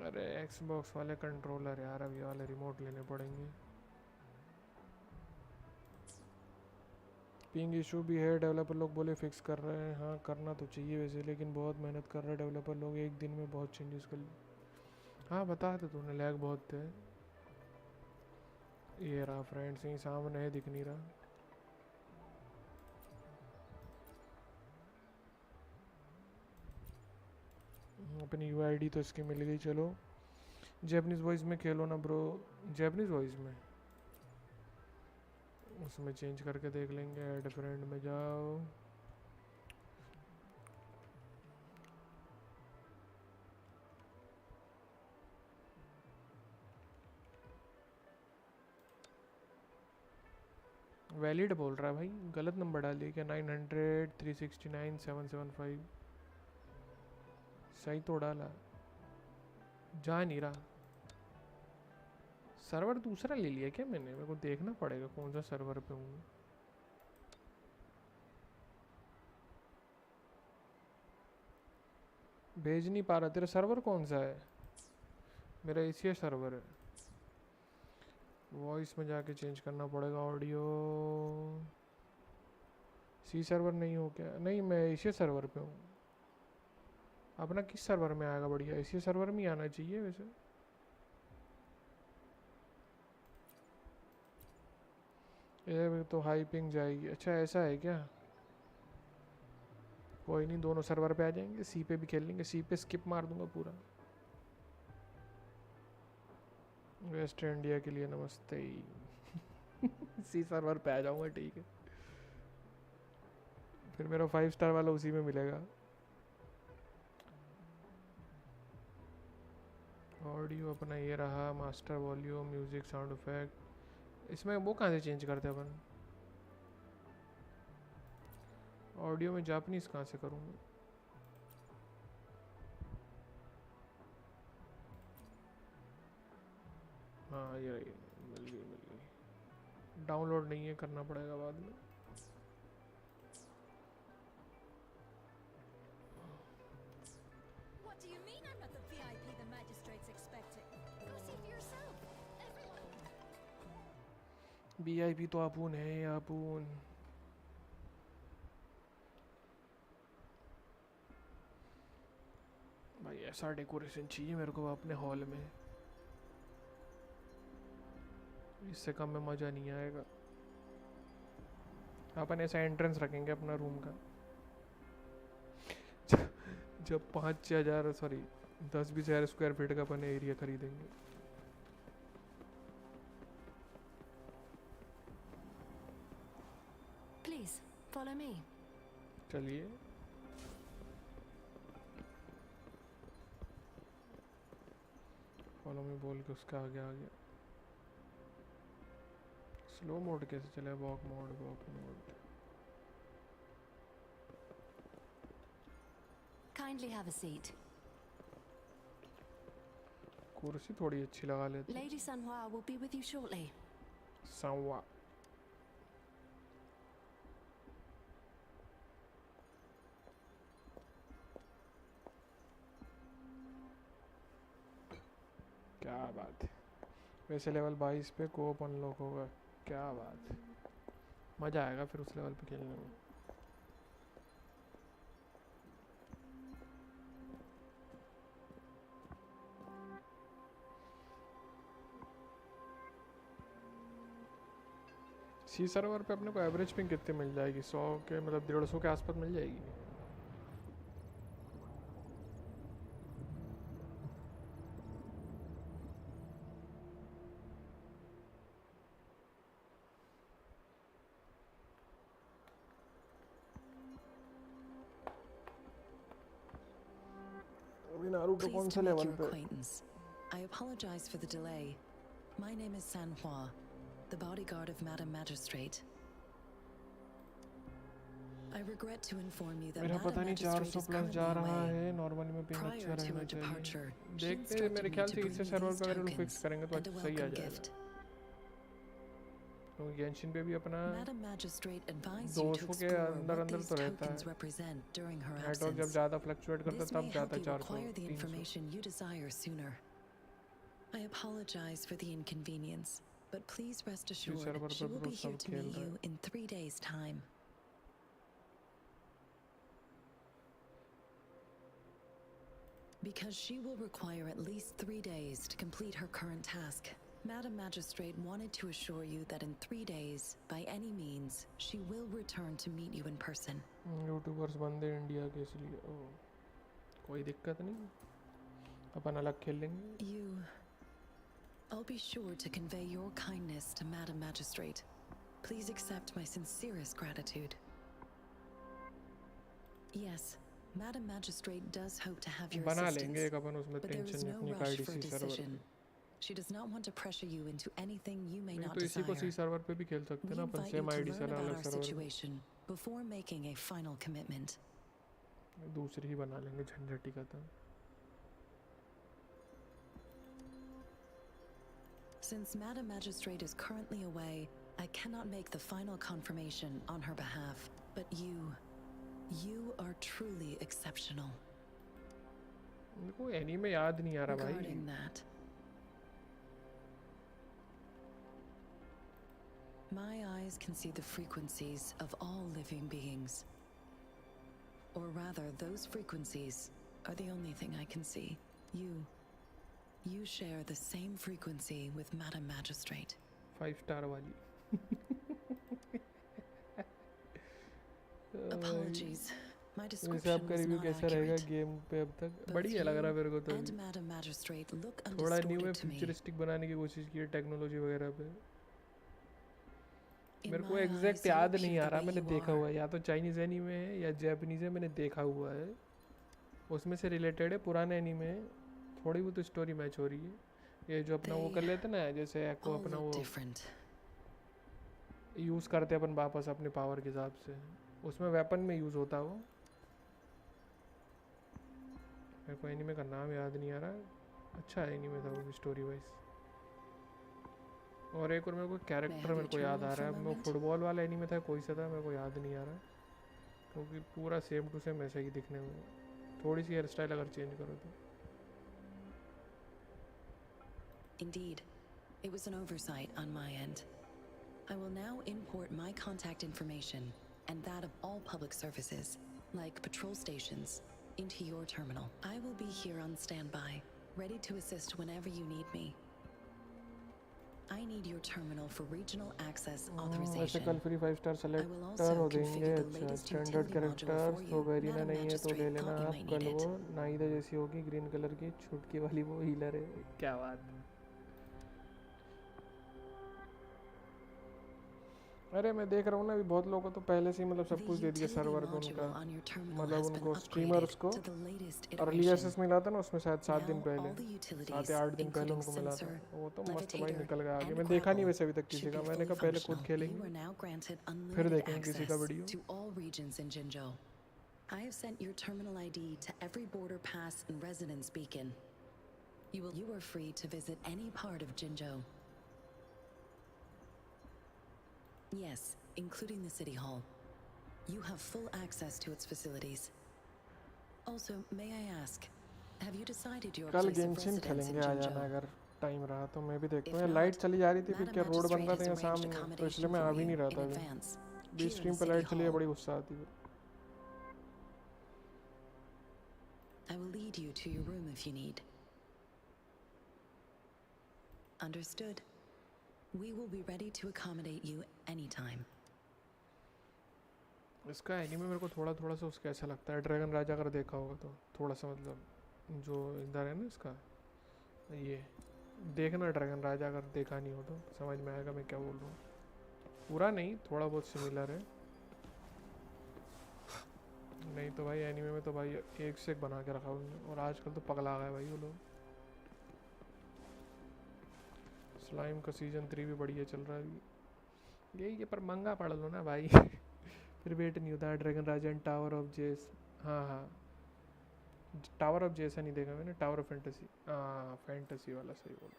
अरे एक्सबॉक्स वाले कंट्रोलर यार अब ये वाले रिमोट लेने पड़ेंगे. पिंग इशू भी है. डेवलपर लोग बोले फिक्स कर रहे हैं. हाँ करना तो चाहिए वैसे लेकिन बहुत मेहनत कर रहे हैं डेवलपर लोग. एक दिन में बहुत चेंजेस कर. हाँ बता दे तूने लैग बहुत थे. ये रहा फ्रेंड्स यहीं सामने है दिख नहीं रहा. अपनी UID तो इसकी मिल गई. चलो जैपनीज वॉइस में खेलो ना ब्रो. जैपनीज वॉइस में उसमें चेंज करके देख लेंगे. ऐड फ्रेंड में जाओ. वैलिड बोल रहा है भाई. गलत नंबर डाल दिया क्या? 900 369 775. सही तो डाला. जा नहीं रहा. सर्वर दूसरा ले लिया क्या मैंने? मेरे को देखना पड़ेगा कौन सा सर्वर पे हूँ. भेज नहीं पा रहा. तेरा सर्वर कौन सा है? मेरा एशिया सर्वर है. वॉइस में जाके चेंज करना पड़ेगा. ऑडियो सी सर्वर नहीं हो क्या? नहीं मैं एशिया सर्वर पे हूँ. अपना किस सर्वर में आएगा? बढ़िया एशिया सर्वर में ही आना चाहिए वैसे. ये तो हाई पिंग जाएगी। अच्छा ऐसा है क्या? कोई नहीं, दोनों सर्वर पे आ जाएंगे, सी पे भी खेल लेंगे। सी पे स्किप मार दूंगा पूरा। वेस्ट इंडिया के लिए नमस्ते। सी सर्वर पे आ जाऊंगा, ठीक है। फिर मेरा 5 स्टार वाला उसी में मिलेगा। ऑडियो अपना ये रहा, master volume, music, sound effect. इसमें वो कहाँ से चेंज करते हैं अपन? ऑडियो में जापानीज कहाँ से करूँगा? हाँ ये रही, मिल गई। डाउनलोड नहीं है, करना पड़ेगा बाद में। What do you mean I'm not the VIP the magistrate's expecting? Go see for yourself. Everyone. VIP तो अपून है, अपून। भाई ऐसा डेकोरेशन चाहिए मेरे को अपने हॉल में। इससे कम में मज़ा नहीं आएगा। अपन ऐसा एंट्रेंस रखेंगे अपना रूम का। जब 5-6 हज़ार, सॉरी 10-20 हज़ार स्क्वायर फीट का अपन एरिया खरीदेंगे। Please, follow me. चलिए। फॉलो में बोल के उसका आगे आ गया। स्लो मोड कैसे चले? Walk mode, walk mode. Kindly have a seat. कुर्सी थोड़ी अच्छी लगा लेते। Lady Sanhua will be with you shortly. सांवा। क्या बात है। वैसे लेवल 22 पे कोप अनलॉक होगा। क्या बात है, मज़ा आएगा फिर उस लेवल पे खेलने में। सी सर्वर पे अपने को एवरेज पिंग कितनी मिल जाएगी? 100 के मतलब 150 के आसपास मिल जाएगी। अभी नारुतो कौन Pleased सा to make लेवल your पे? acquaintance. I apologize for the delay. My name is Sanhua, the bodyguard of Madam Magistrate. I regret to inform you that मेरा Madam पता नहीं Magistrate 400 is प्लस जा currently रहा away. है। Normally में ping अच्छा Prior to रहना her चाहिए। departure, she देखते हैं, मेरे instructed ख्याल me से to इससे bring you सर्वर these पे अगर लोग फिक्स tokens करेंगे तो and a सही आ welcome जाएगा। gift. क्योंकि गेंशिन पे भी अपना Madam Magistrate advised you to 200 के explore अंदर what अंदर these तो रहता tokens है। represent during her नेटवर्क जब absence. ज़्यादा फ्लक्चुएट करता This है may तब help जाता है you 400 acquire the 300। information you desire sooner. I apologize for the inconvenience, but please rest assured server she पे will bro be here सब to खेल meet रहे you हैं। in 3 days' time. Because she will require at least 3 days to complete her current task, Madam Magistrate wanted to assure you that in 3 days, by any means, she will return to meet you in person. YouTubers बंदे India के, इसलिए कोई दिक्कत नहीं, अपन अलग खेल लेंगे। I'll be sure to convey your kindness to Madam Magistrate. Please accept my sincerest gratitude. Yes, Madam Magistrate does hope to have your बना assistance, लेंगे एक अपन उसमें, but there टेंशन is नहीं no अपनी rush कार्ड for a इसी server decision. पे। She does not want to pressure you into anything you may नहीं not तो इसी को सी desire. सर्वर पे भी खेल सकते We हैं ना अपन, invite you same to ID learn से about अलग our server situation before making a final commitment. में दूसरी ही बना लेंगे, झंझट ही खत्म। Since Madam Magistrate is currently away, I cannot make the final confirmation on her behalf. But you are truly exceptional. मेरे को एनीमे याद नहीं आ रहा भाई। Regarding that, my eyes can see the frequencies of all living beings. Or rather, those frequencies are the only thing I can see. You share the same frequency with Madam Magistrate. 5 star वाली। My वैसे description आपका was review not कैसा रहेगा accurate. Game पे अब तक? Both बढ़िया लग रहा है मेरे को तो you and अभी। Madam Magistrate look थोड़ा न्यू है, undistorted to me. फ्यूचरिस्टिक बनाने की कोशिश की है टेक्नोलॉजी वगैरह पे। In मेरे को my एग्जैक्ट eyes, you याद नहीं appear आ the रहा, way मैंने you देखा are. हुआ है, या तो चाइनीज एनीमे है या जापानीज है, मैंने देखा हुआ है, उसमें से रिलेटेड है, पुराने एनीमे है, थोड़ी बहुत स्टोरी मैच हो रही है। ये जो अपना वो कर They लेते ना, जैसे एको all अपना look वो different. यूज़ करते अपन वापस अपने पावर के हिसाब से, उसमें वेपन में यूज़ होता वो। मेरे को एनीमे का नाम याद नहीं आ रहा, अच्छा एनीमे था वो भी स्टोरी वाइज। और एक और मेरे को कैरेक्टर मेरे को याद आ रहा है, वो फुटबॉल वाला एनीमे था, कोई सा था, मेरे को याद नहीं आ रहा, क्योंकि पूरा सेम टू सेम ऐसा ही दिखने में, थोड़ी सी हेयर स्टाइल अगर चेंज करो तो। Indeed, it was an oversight on my end. I will now import my contact information and that of all public services, like patrol stations, into your terminal. I will be here on standby, ready to assist whenever you need me. I need your terminal for regional access वैसे authorization. कल free 5 star selector हो देंगे। अच्छा, standard character तो वेरिना नहीं है तो ले लेना आप, कल वो नाइदा जैसी होगी, ग्रीन कलर की छुटकी वाली, वो हीलर है। क्या बात है। अरे मैं देख रहा हूँ ना अभी बहुत लोगों को तो पहले से ही मतलब सब कुछ दे दिया सर्वर को उनका, मतलब उनको स्ट्रीमर्स को अर्ली एक्सेस मिला था ना, उसमें शायद 7 दिन पहले, 7 या 8 दिन पहले उनको मिला था, वो तो मस्त भाई निकल गया आगे। मैं देखा नहीं वैसे अभी तक किसी का, मैंने कहा पहले खुद खेलेंगे फिर देखेंगे किसी का video. I have sent your terminal ID to every border pass and residence beacon. You are free to visit any part of Jinzhou. Yes, including the city hall. You have full access to its facilities. Also, may I ask, have you decided your कल place of Genshin residence खेलेंगे in आ जाना Jinzhou? अगर time रहा तो। मैं भी देखता If हूँ, not, लाइट चली जा रही थी, फिर Madam क्या रोड बन रहा था Magistrate यहाँ has arranged सामने, तो इसलिए accommodation मैं आ for भी you नहीं रहा in था अभी। advance, beach here in stream the पे city लाइट चली है, hall. बड़ी गुस्सा आती है। I will lead you to your room if you need. Understood. We will be ready to accommodate you anytime. इसका एनीमे मेरे को थोड़ा थोड़ा सा उसका ऐसा लगता है, ड्रैगन राजा अगर देखा होगा तो थोड़ा सा, मतलब जो इधर है ना इसका, ये देखना ड्रैगन राजा अगर देखा नहीं हो तो समझ में आएगा मैं क्या बोल रहा हूँ। पूरा नहीं, थोड़ा बहुत सिमिलर है, नहीं तो भाई एनीमे में तो भाई एक से एक बना के रखा उन्होंने, और आजकल तो पगला गए भाई वो लोग। स्लाइम का सीजन 3 भी बढ़िया चल रहा है अभी, यही है, पर महंगा पड़ लो ना भाई फिर वेट नहीं होता। Dragon Raja and tower of जेस, हाँ टावर ऑफ जेस नहीं देखा मैंने, टावर ऑफ फैंटेसी, हाँ फैंटेसी वाला सही बोला।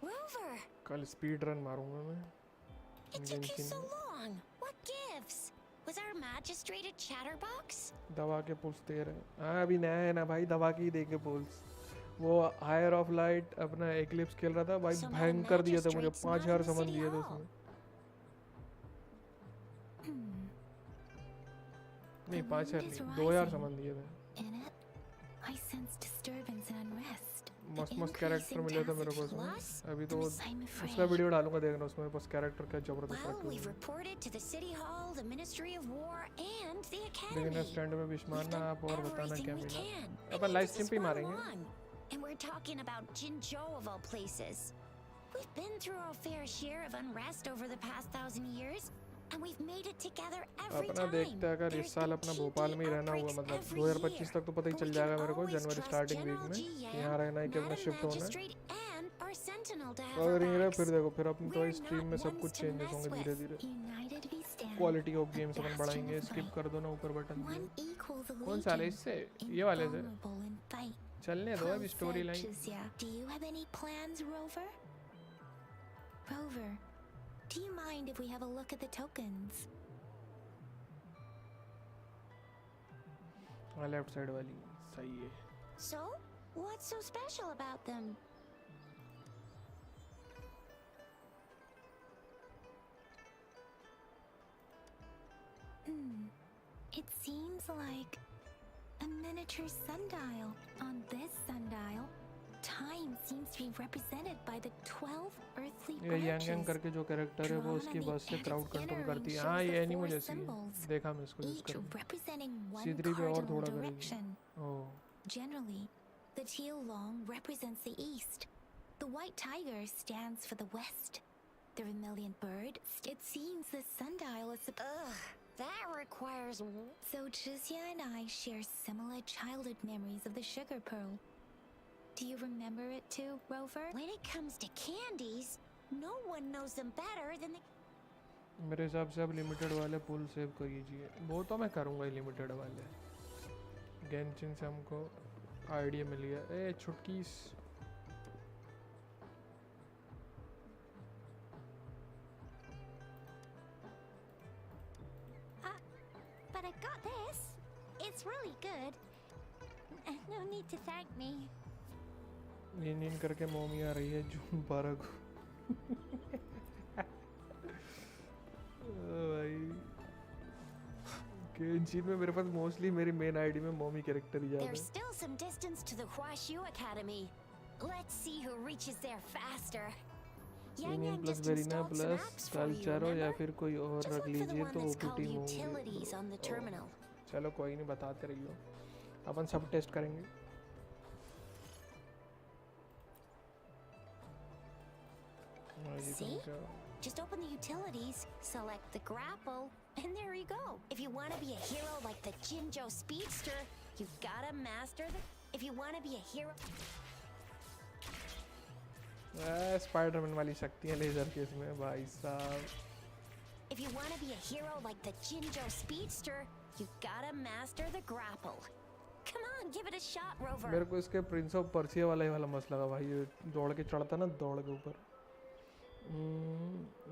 Rover! कल स्पीड रन मारूंगा मैं। It took you so long. What gives? Was our magistrate a chatterbox? दवा के पुल्स दे रहे हैं, हाँ अभी नया है ना भाई, दवा के ही देंगे पुल्स। वो हायर ऑफ लाइट अपना एक्लिप्स खेल रहा था भाई, भयंकर दिया था मुझे, 5000 समन दिए थे उसने। नहीं 5000 नहीं, 2000 समन दिए थे। In it, I sense disturbance and unrest. मस्त मस्त कैरेक्टर मिले थे मेरे को उसमें, अभी तो I'm उसका afraid. वीडियो डालूंगा, देखना उसमें बस कैरेक्टर क्या जबरदस्त Well, रखे we've हुए हैं। reported to the City Hall, the Ministry of War, and the beginner Academy. Stand में विश We've मारना done आप, और बताना everything क्या we मिला। can. Upon I live mean, stream this पे ही is मारेंगे। one. And we're talking about Jinzhou of all places. We've been through our fair share of unrest over the past 1,000 years, and we've made it together every अपना time. देखते हैं, अगर There's इस साल been अपना cheeky Bhopal में ही रहना हुआ, outbreaks मतलब every 2025 year. तक तो पता ही But चल we जाएगा can मेरे को, always जनवरी trust स्टार्टिंग वीक General में GM, यहाँ रहना है कि अपना Madam शिफ्ट होना है। Magistrate, and our Sentinel to have और our ये backs. फिर देखो, फिर अपन तो We're स्ट्रीम में not सब कुछ ones to चेंजेस mess होंगे with. धीरे धीरे। United we stand. Quality of games a upon bastion बढ़ाएंगे, of स्किप light. कर दो ना ऊपर बटन One पे। equals a कौन सा वाला, legion, इससे ये वाले से invulnerable in fight. चलने दो अभी story line. Chizia, do you have any plans, Rover? Rover, do you mind if we have a look at the tokens? हाँ लेफ्ट साइड वाली सही है। So, what's so special about them? It seems like a miniature sundial. On this sundial, time seems to be represented by the 12 earthly ये यांग branches. करके जो character है वो उसकी बस से क्राउड कंट्रोल करती है। हाँ, ये एनिमो जैसी है, देखा मैं इसको यूज Each करके। representing one C3 पे और cardinal थोड़ा करेगी। direction. Oh, Generally, the teal long represents the east. The white tiger stands for the west. The vermilion bird, it seems the sundial is Ugh, that requires. So Jizya and I share similar childhood memories of the sugar pearl. Do you remember it too, Rover? When it comes to candies, no one knows them better than the. मेरे हिसाब से अब limited वाले पुल save कीजिए। वो तो मैं करूँगा ही लिमिटेड वाले। गेंशिन से हमको आइडिया मिल गया। ए छुटकीस, But I got this. It's really good. No need to thank me. इन करके मम्मी आ रही है जून 12 को। भाई गेंशिन में मेरे पास मोस्टली मेरी मेन आईडी में मम्मी कैरेक्टर ही याद There's है। still some distance to the Huashu Academy. Let's see who reaches there faster. Yang union Yang plus just वेरीना installed some plus apps for you, culture हो या remember? फिर कोई और Just रख look for the लीजिए one तो that's called OPT Utilities on the terminal. चलो कोई नहीं, बताते रहिए, अपन सब टेस्ट करेंगे। See? Just open the utilities, select the grapple, and there you go. If you want to be a hero like the Jinjo Speedster, you've got to master the. If you want to be a hero. Spiderman वाली शक्तियां laser के इसमें भाई साहब। If you want to be a hero like the Jinjo Speedster, you've got to master the grapple. Come on, give it a shot, Rover. मेरे को इसके Prince of Persia वाला ही वाला मस्त लगा भाई, ये दौड़ के चढ़ता ना, दौड़ के ऊपर।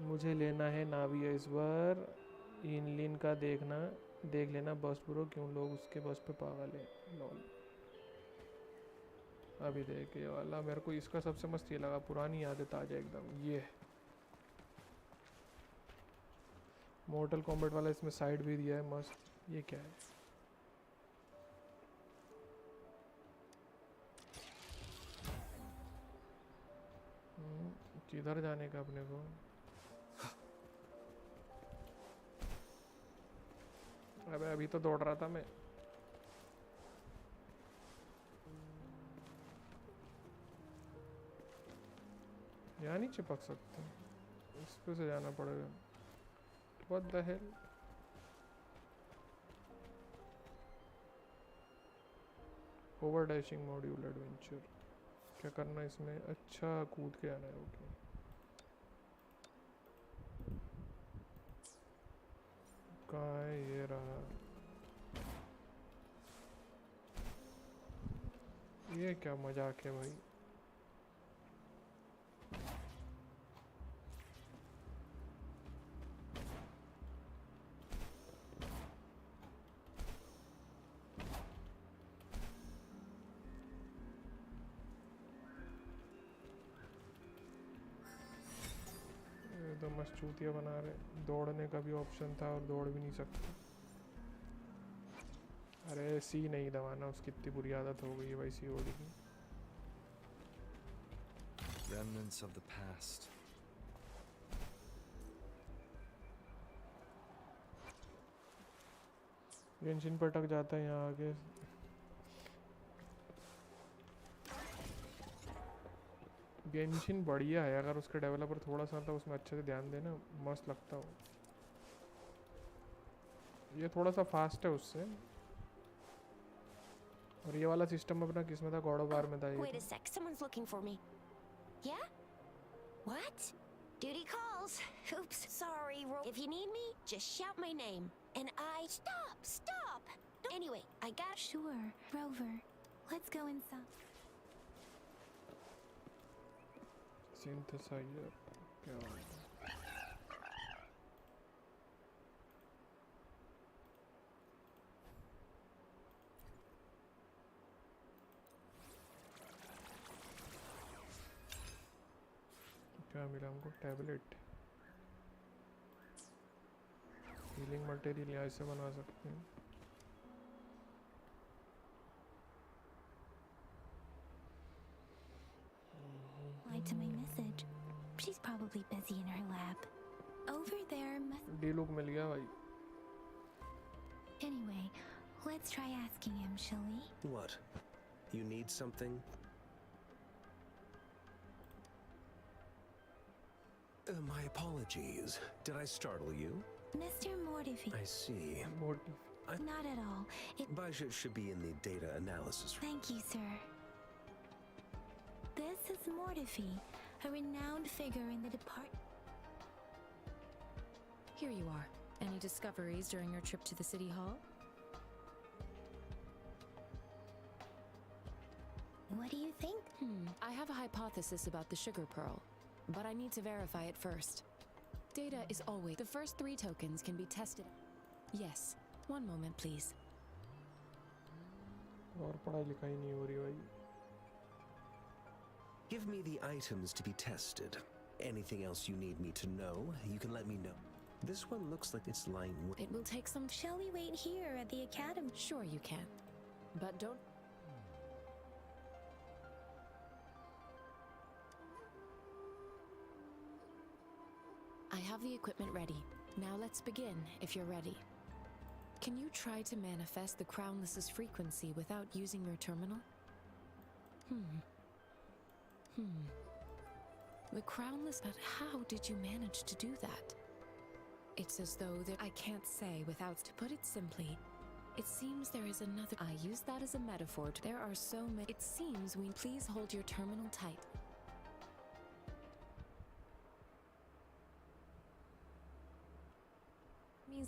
मुझे लेना है नाविया इस बार। इनलिन का देख लेना बस प्रो, क्यों लोग उसके बस पे पागल है। लॉल, अभी देख ये वाला मेरे को इसका सबसे मस्त ये लगा, पुरानी यादें ताजा एकदम। ये मॉर्टल कॉम्बैट वाला इसमें साइड भी दिया है मस्त। ये क्या है? किधर जाने का अपने को? अबे अभी तो दौड़ रहा था मैं। यहाँ नहीं चिपक सकते, इस पे से जाना पड़ेगा। What the hell? Over dashing module adventure, क्या करना है इसमें? अच्छा कूद के आना है। ओके, कहाँ है? ये रहा। ये क्या मजाक है भाई? तो मस्त चूतिया बना रहे। दौड़ने का भी ऑप्शन था और दौड़ भी नहीं सकते। अरे सी नहीं दबाना, उसकी इतनी बुरी आदत हो गई है भाई सीओडी की। Remnants of the past. Genshin पर अटक जाता है यहाँ आगे। गेंशिन बढ़िया है, अगर उसका डेवलपर थोड़ा सा था उसमें अच्छे से ध्यान देना, मस्त लगता हो। ये थोड़ा सा फास्ट है उससे, और ये वाला सिस्टम अपना किसमें था? गॉड ऑफ वार में था ये। Wait a sec, someone's looking for me. Yeah? What? Duty calls. Oops, sorry. If you need me, just shout my name. And I... Stop! Anyway, I got... Sure, Rover. Let's go inside. Synthesizer क्या हो? क्या मिला हमको? Tablet. Healing material यहाँ से बना सकते हैं। probably busy in her lab. Over there must... D-Look मिल गया भाई. Anyway, let's try asking him, shall we? What? You need something? My apologies. Did I startle you? Mr. Mortifi. I see. Not at all. Baja should be in the data analysis room. Thank you, sir. This is Mortifi, a renowned figure in the department. Here you are. Any discoveries during your trip to the City Hall? What do you think? I have a hypothesis about the sugar pearl, but I need to verify it first. Data is always... The first 3 tokens can be tested. Yes. One moment, please. और पढ़ाई लिखाई नहीं हो रही भाई. Give me the items to be tested. Anything else you need me to know, you can let me know. This one looks like it's lying. It will take some... Shall we wait here at the academy? Sure you can. But don't... I have the equipment ready. Now let's begin, if you're ready. Can you try to manifest the Crownless's frequency without using your terminal? The Crownless... But how did you manage to do that? It's as though that I can't say without... To put it simply, it seems there is another... I use that as a metaphor. There are so many... It seems we... Please hold your terminal tight.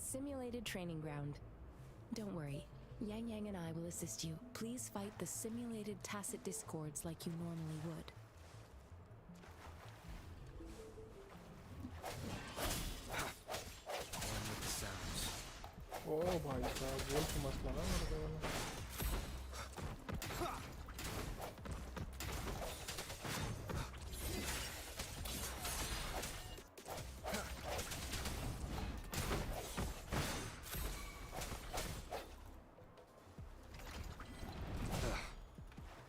Simulated training ground. Don't worry. Yang Yang and I will assist you. Please fight the simulated tacit discords like you normally would. One with the sounds. Oh भाई साहब, volt मस्त लगा मेरे को वाला.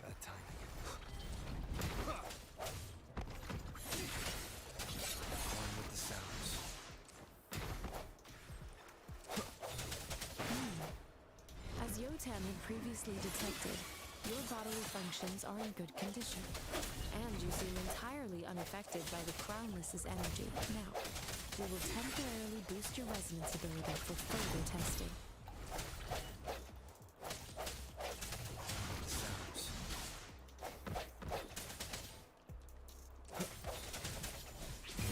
Bad timing. One with the sounds. As Yotan had previously detected, your bodily functions are in good condition, and you seem entirely unaffected by the Crownless's energy. Now, we will temporarily boost your resonance ability for further testing. Sounds.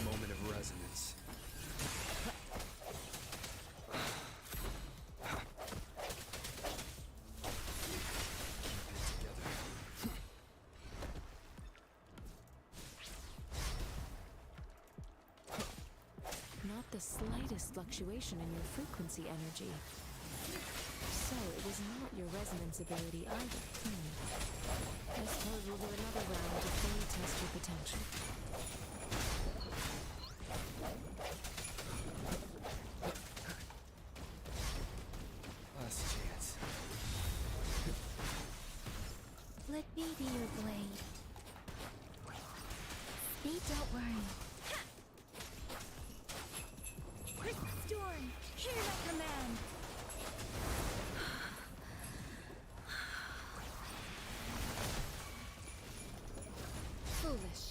Moment of resonance. Not the slightest fluctuation in your frequency energy. So it was not your resonance ability either. I suppose we'll do another round to fully test your potential. Last chance. Let me be your blade. Speed, don't worry. Storm, hear my command. Foolish.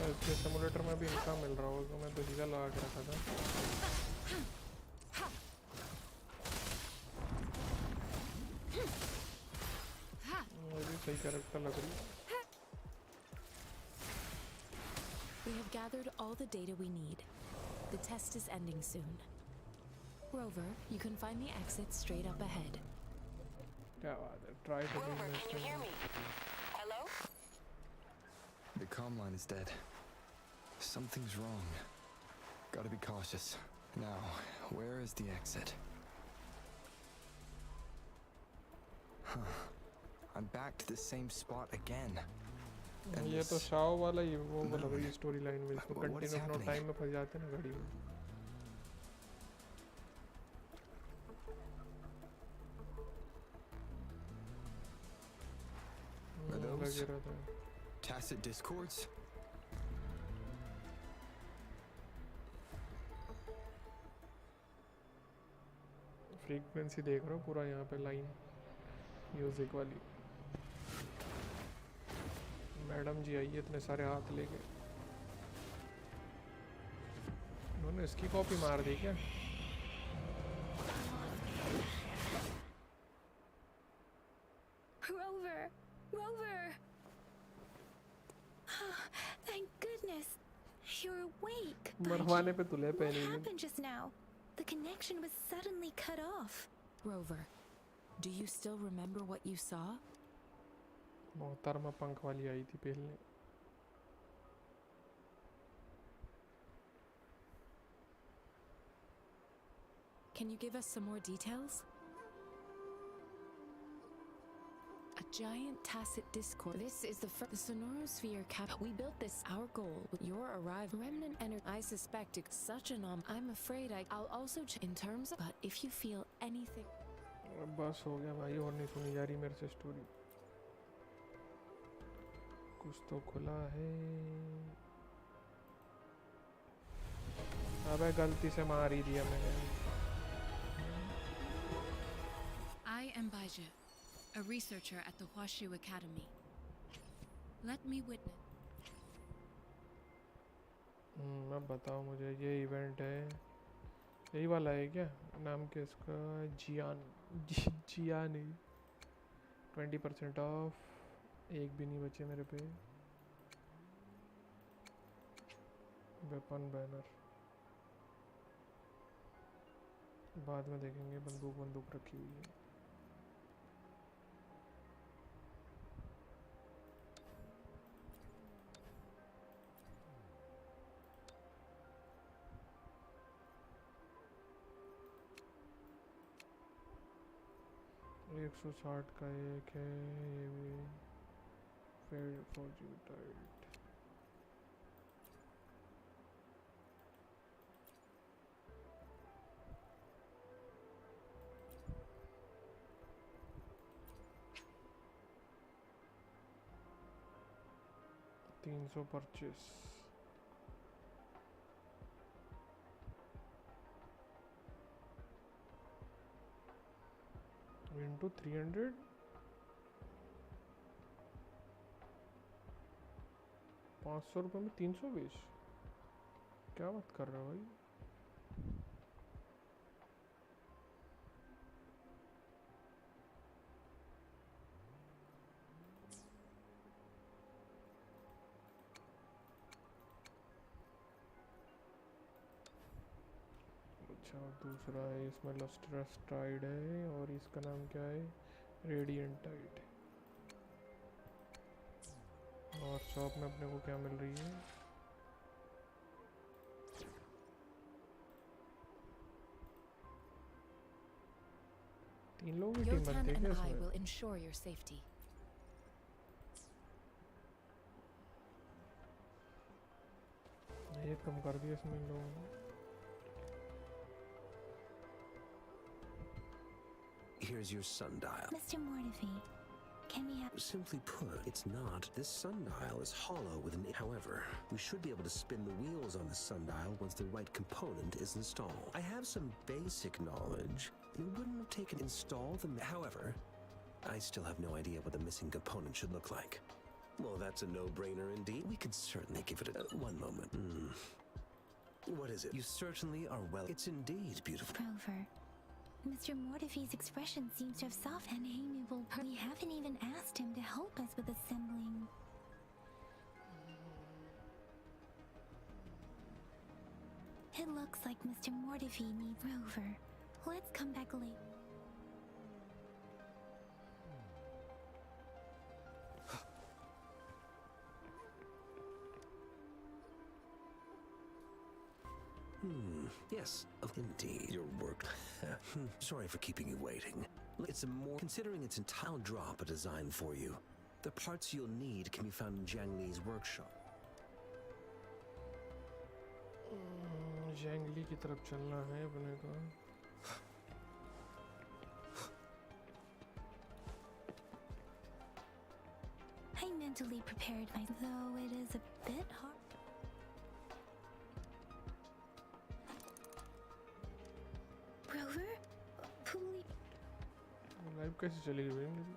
इसके simulator में भी इनका मिल रहा होगा, मैं तो सीधा लगा के रखा था. मुझे सही कैरेक्टर लग रही है. We have gathered all the data we need. The test is ending soon. Rover, you can find the exit straight up ahead. क्या बात है, try to be interesting. Hello? The comm line is dead. Something's wrong. Gotta be cautious. Now, where is the exit? Huh. I'm back to the same spot again. ये तो Shao वाला ही वो वाला वही story line में इसको What is continue no happening? Time में फंस जाते हैं ना घड़ी में. Are those लगे रहते हैं। tacit discords? फ्रीक्वेंसी देख रहा हूँ पूरा यहाँ पे लाइन म्यूजिक वाली। मैडम जी आई है इतने सारे हाथ लेके। उन्होंने इसकी कॉपी मार दी क्या? Rover! Rover! Thank goodness! You're awake! मरवाने पे तुले What पहनी हुई। happened just now? The connection was suddenly cut off. Rover, do you still remember what you saw? मोहतरमा पंख वाली आई थी पहले। Can you give us some more details? A giant tacit discord. This is the sonorosphere cap. We built this. Our goal with your arrival. Remnant energy. I suspect it's such an I'm afraid I'll also in terms of. But if you feel anything. बस हो गया भाई, और नहीं सुनी जा रही मेरे से स्टोरी। कुछ तो खुला है। अबे गलती से मार ही दिया मैंने। I am Baija, a researcher at the Huashu Academy. Let me witness. अब बताओ मुझे, ये इवेंट है यही वाला है क्या? नाम क्या इसका? जियान 20% ऑफ। एक भी नहीं बचे मेरे पे। वेपन बैनर बाद में देखेंगे। बंदूक रखी हुई है। एक 160 का एक है, ये भी फेड फौजी टाइट। $300 परचेस। इंटू 300 ₹500 में 320। क्या बात कर रहे हो भाई? अच्छा, दूसरा है इसमें लस्ट्रस टाइड है, और इसका नाम क्या है? Radiant Tide. और शॉप में अपने को क्या मिल रही है? तीन लोगों की टीम बनती है क्या इसमें? ये कम कर दिया इसमें इन लोगों ने। Here's your sundial. Mr. Mortefi, can we have... Simply put, it's not. This sundial is hollow with an... However, we should be able to spin the wheels on the sundial once the right component is installed. I have some basic knowledge. It wouldn't have taken to install them. However, I still have no idea what the missing component should look like. Well, that's a no-brainer indeed. We can certainly give it a... one moment. What is it? You certainly are well... It's indeed beautiful. Rover, Mr. Mortefi's expression seems to have softened. An amiable We haven't even asked him to help us with assembling. It looks like Mr. Mortefi needs Rover. Let's come back later. Yes, indeed. Your work. Sorry for keeping you waiting. It's a more... Considering it's I'll drop a design for you. The parts you'll need can be found in Zhang Li's workshop. Zhang Li की तरफ चलना है अपने को। mentally prepared, though it is a bit hard. Rover? Please. Live कैसे चली गई भाई मेरी?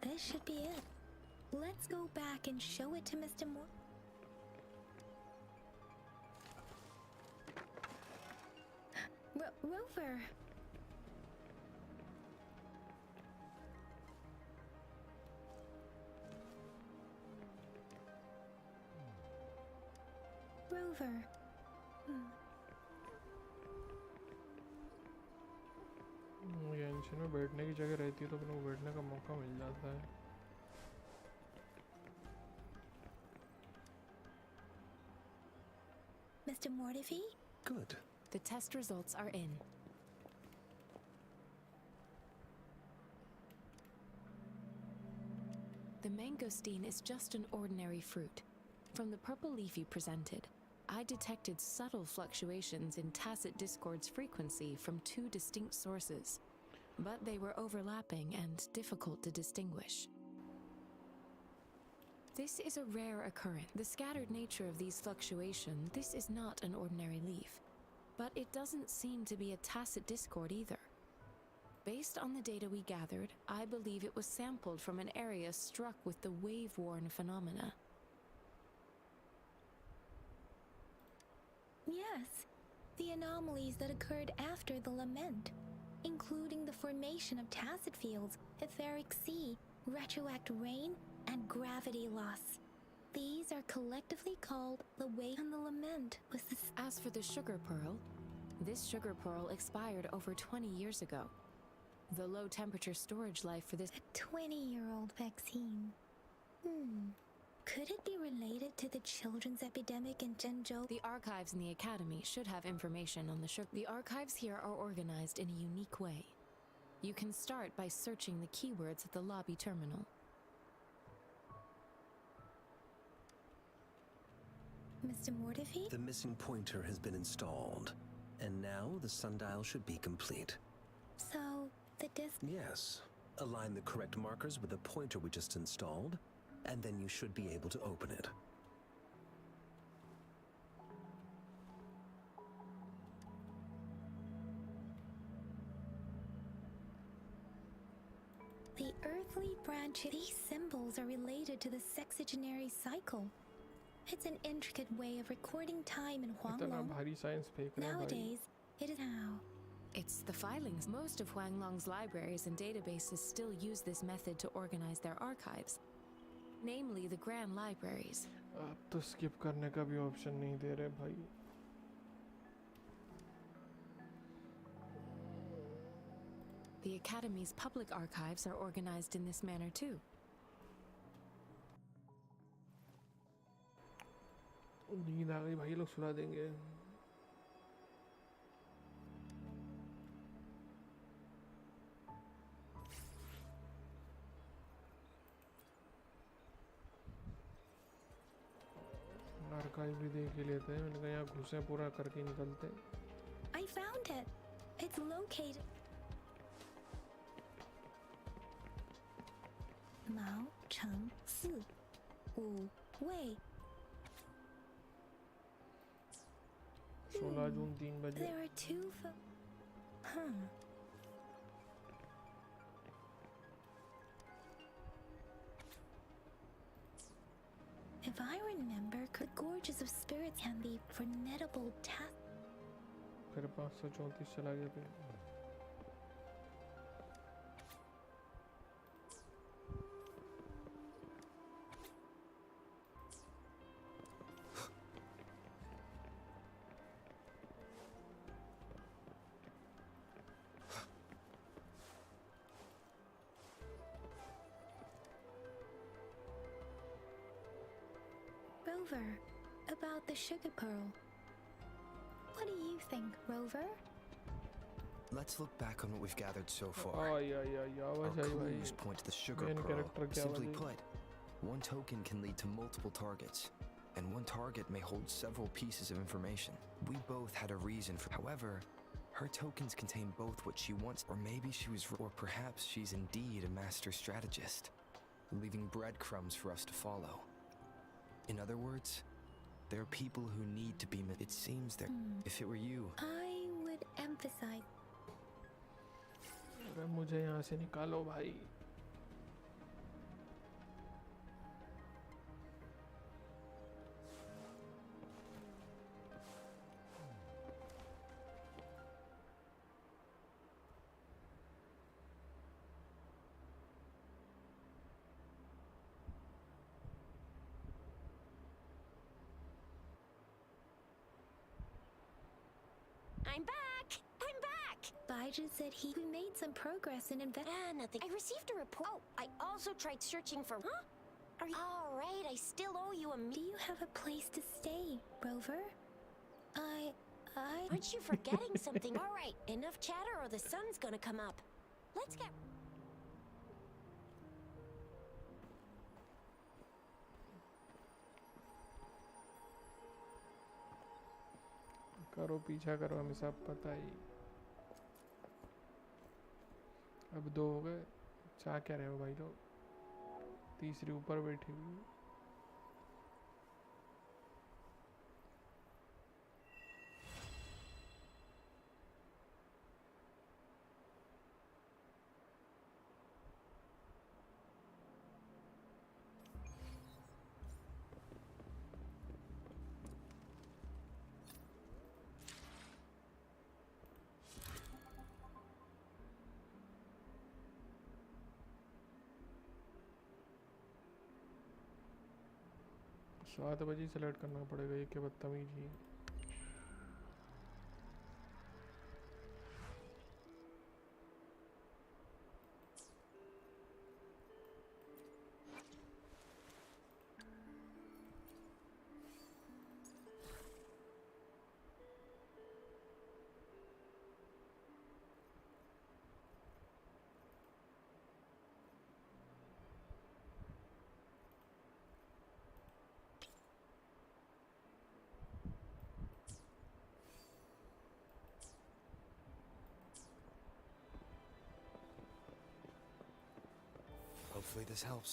This should be it. Let's go back and show it to Mr. Moore. Rover. Rover. Genshin में बैठने की जगह रहती है तो अपने को बैठने का मौका मिल जाता है. Mr. Mortifi? Good. The test results are in. The mangosteen is just an ordinary fruit. From the purple leaf you presented, I detected subtle fluctuations in tacit discord's frequency from two distinct sources, but they were overlapping and difficult to distinguish. This is a rare occurrence. The scattered nature of these fluctuations, this is not an ordinary leaf, but it doesn't seem to be a tacit discord either. Based on the data we gathered, I believe it was sampled from an area struck with the wave-worn phenomena. Yes, the anomalies that occurred after the lament, including the formation of tacit fields, etheric sea, retroact rain, and gravity loss. These are collectively called the wave, and the lament was the... As for the sugar pearl, this sugar pearl expired over 20 years ago. The low temperature storage life for this... A 20-year-old vaccine. Could it be related to the children's epidemic in Zhengzhou? The archives in the academy should have information on the sugar. The archives here are organized in a unique way. You can start by searching the keywords at the lobby terminal. Mr. Mortifi? The missing pointer has been installed, and now the sundial should be complete. So, the disk... Yes. Align the correct markers with the pointer we just installed, and then you should be able to open it. The earthly branch... These symbols are related to the sexagenary cycle. It's an intricate way of recording time in इतना Huanglong. भारी science फेंक रहे हैं भाई. Nowadays, it is how. It's the filings. Most of Huanglong's libraries and databases still use this method to organize their archives, namely the grand libraries. अब तो skip करने का भी ऑप्शन नहीं दे रहे भाई. The Academy's public archives are organized in this manner too. नींद आ गई भाई, ये लोग सुला देंगे. आर्काइव भी देख ही लेते हैं. मैंने कहा यहाँ घुसे पूरा करके निकलते हैं. I found it. It's located. Mao Cheng Si. Wu Wei. 16 जून 3 बजे. There are two If I remember, the gorges of spirits can be formidable tasks. फिर 534 चला गया फिर. Rover, about the sugar pearl. What do you think, Rover? Let's look back on what we've gathered so far. Our Our clues point to the sugar Main pearl. character क्या Simply वाली? put, one token can lead to multiple targets, and one target may hold several pieces of information. We both had a reason for. However, Her tokens contain both what she wants, or maybe she was, or perhaps she's indeed a master strategist, leaving breadcrumbs for us to follow. In other words, there are people who need to be. It seems that if it were you, I would emphasize. अरे मुझे यहाँ से निकालो भाई. I'm back! I'm back! Baiju said we made some progress in nothing. I received a report. Oh, I also tried searching for. Huh? Are you? All right, I still owe you a. Do you have a place to stay, Rover? Aren't you forgetting something? All right, enough chatter or the sun's gonna come up. Let's get. करो पीछा करो, हमें सब पता ही. अब 2 हो गए. चाह क्या रहे हो भाई लोग? तीसरी ऊपर बैठी हुई. सात बजे सेलेक्ट करना पड़ेगा. ये क्या बदतमीजी. hopefully this helps.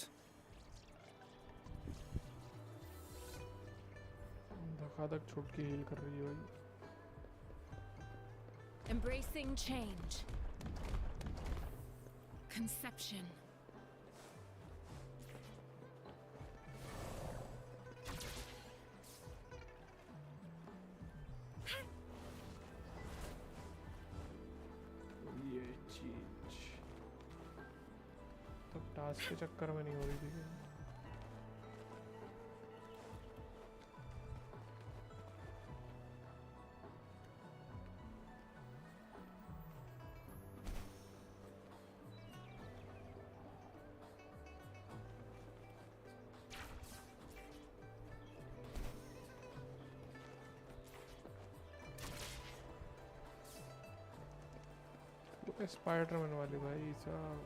धकाधक छुट के हील कर रही है भाई. Embracing change. Conception. ये चीज तो टास्क के चक्कर में नहीं हो रही थी. स्पाइडरमैन वाली भाई साहब.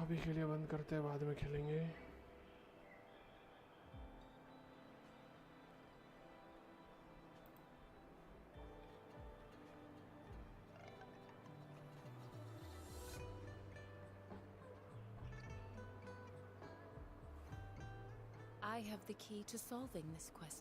अभी के लिए बंद करते हैं, बाद में खेलेंगे. I have the key to solving this quest.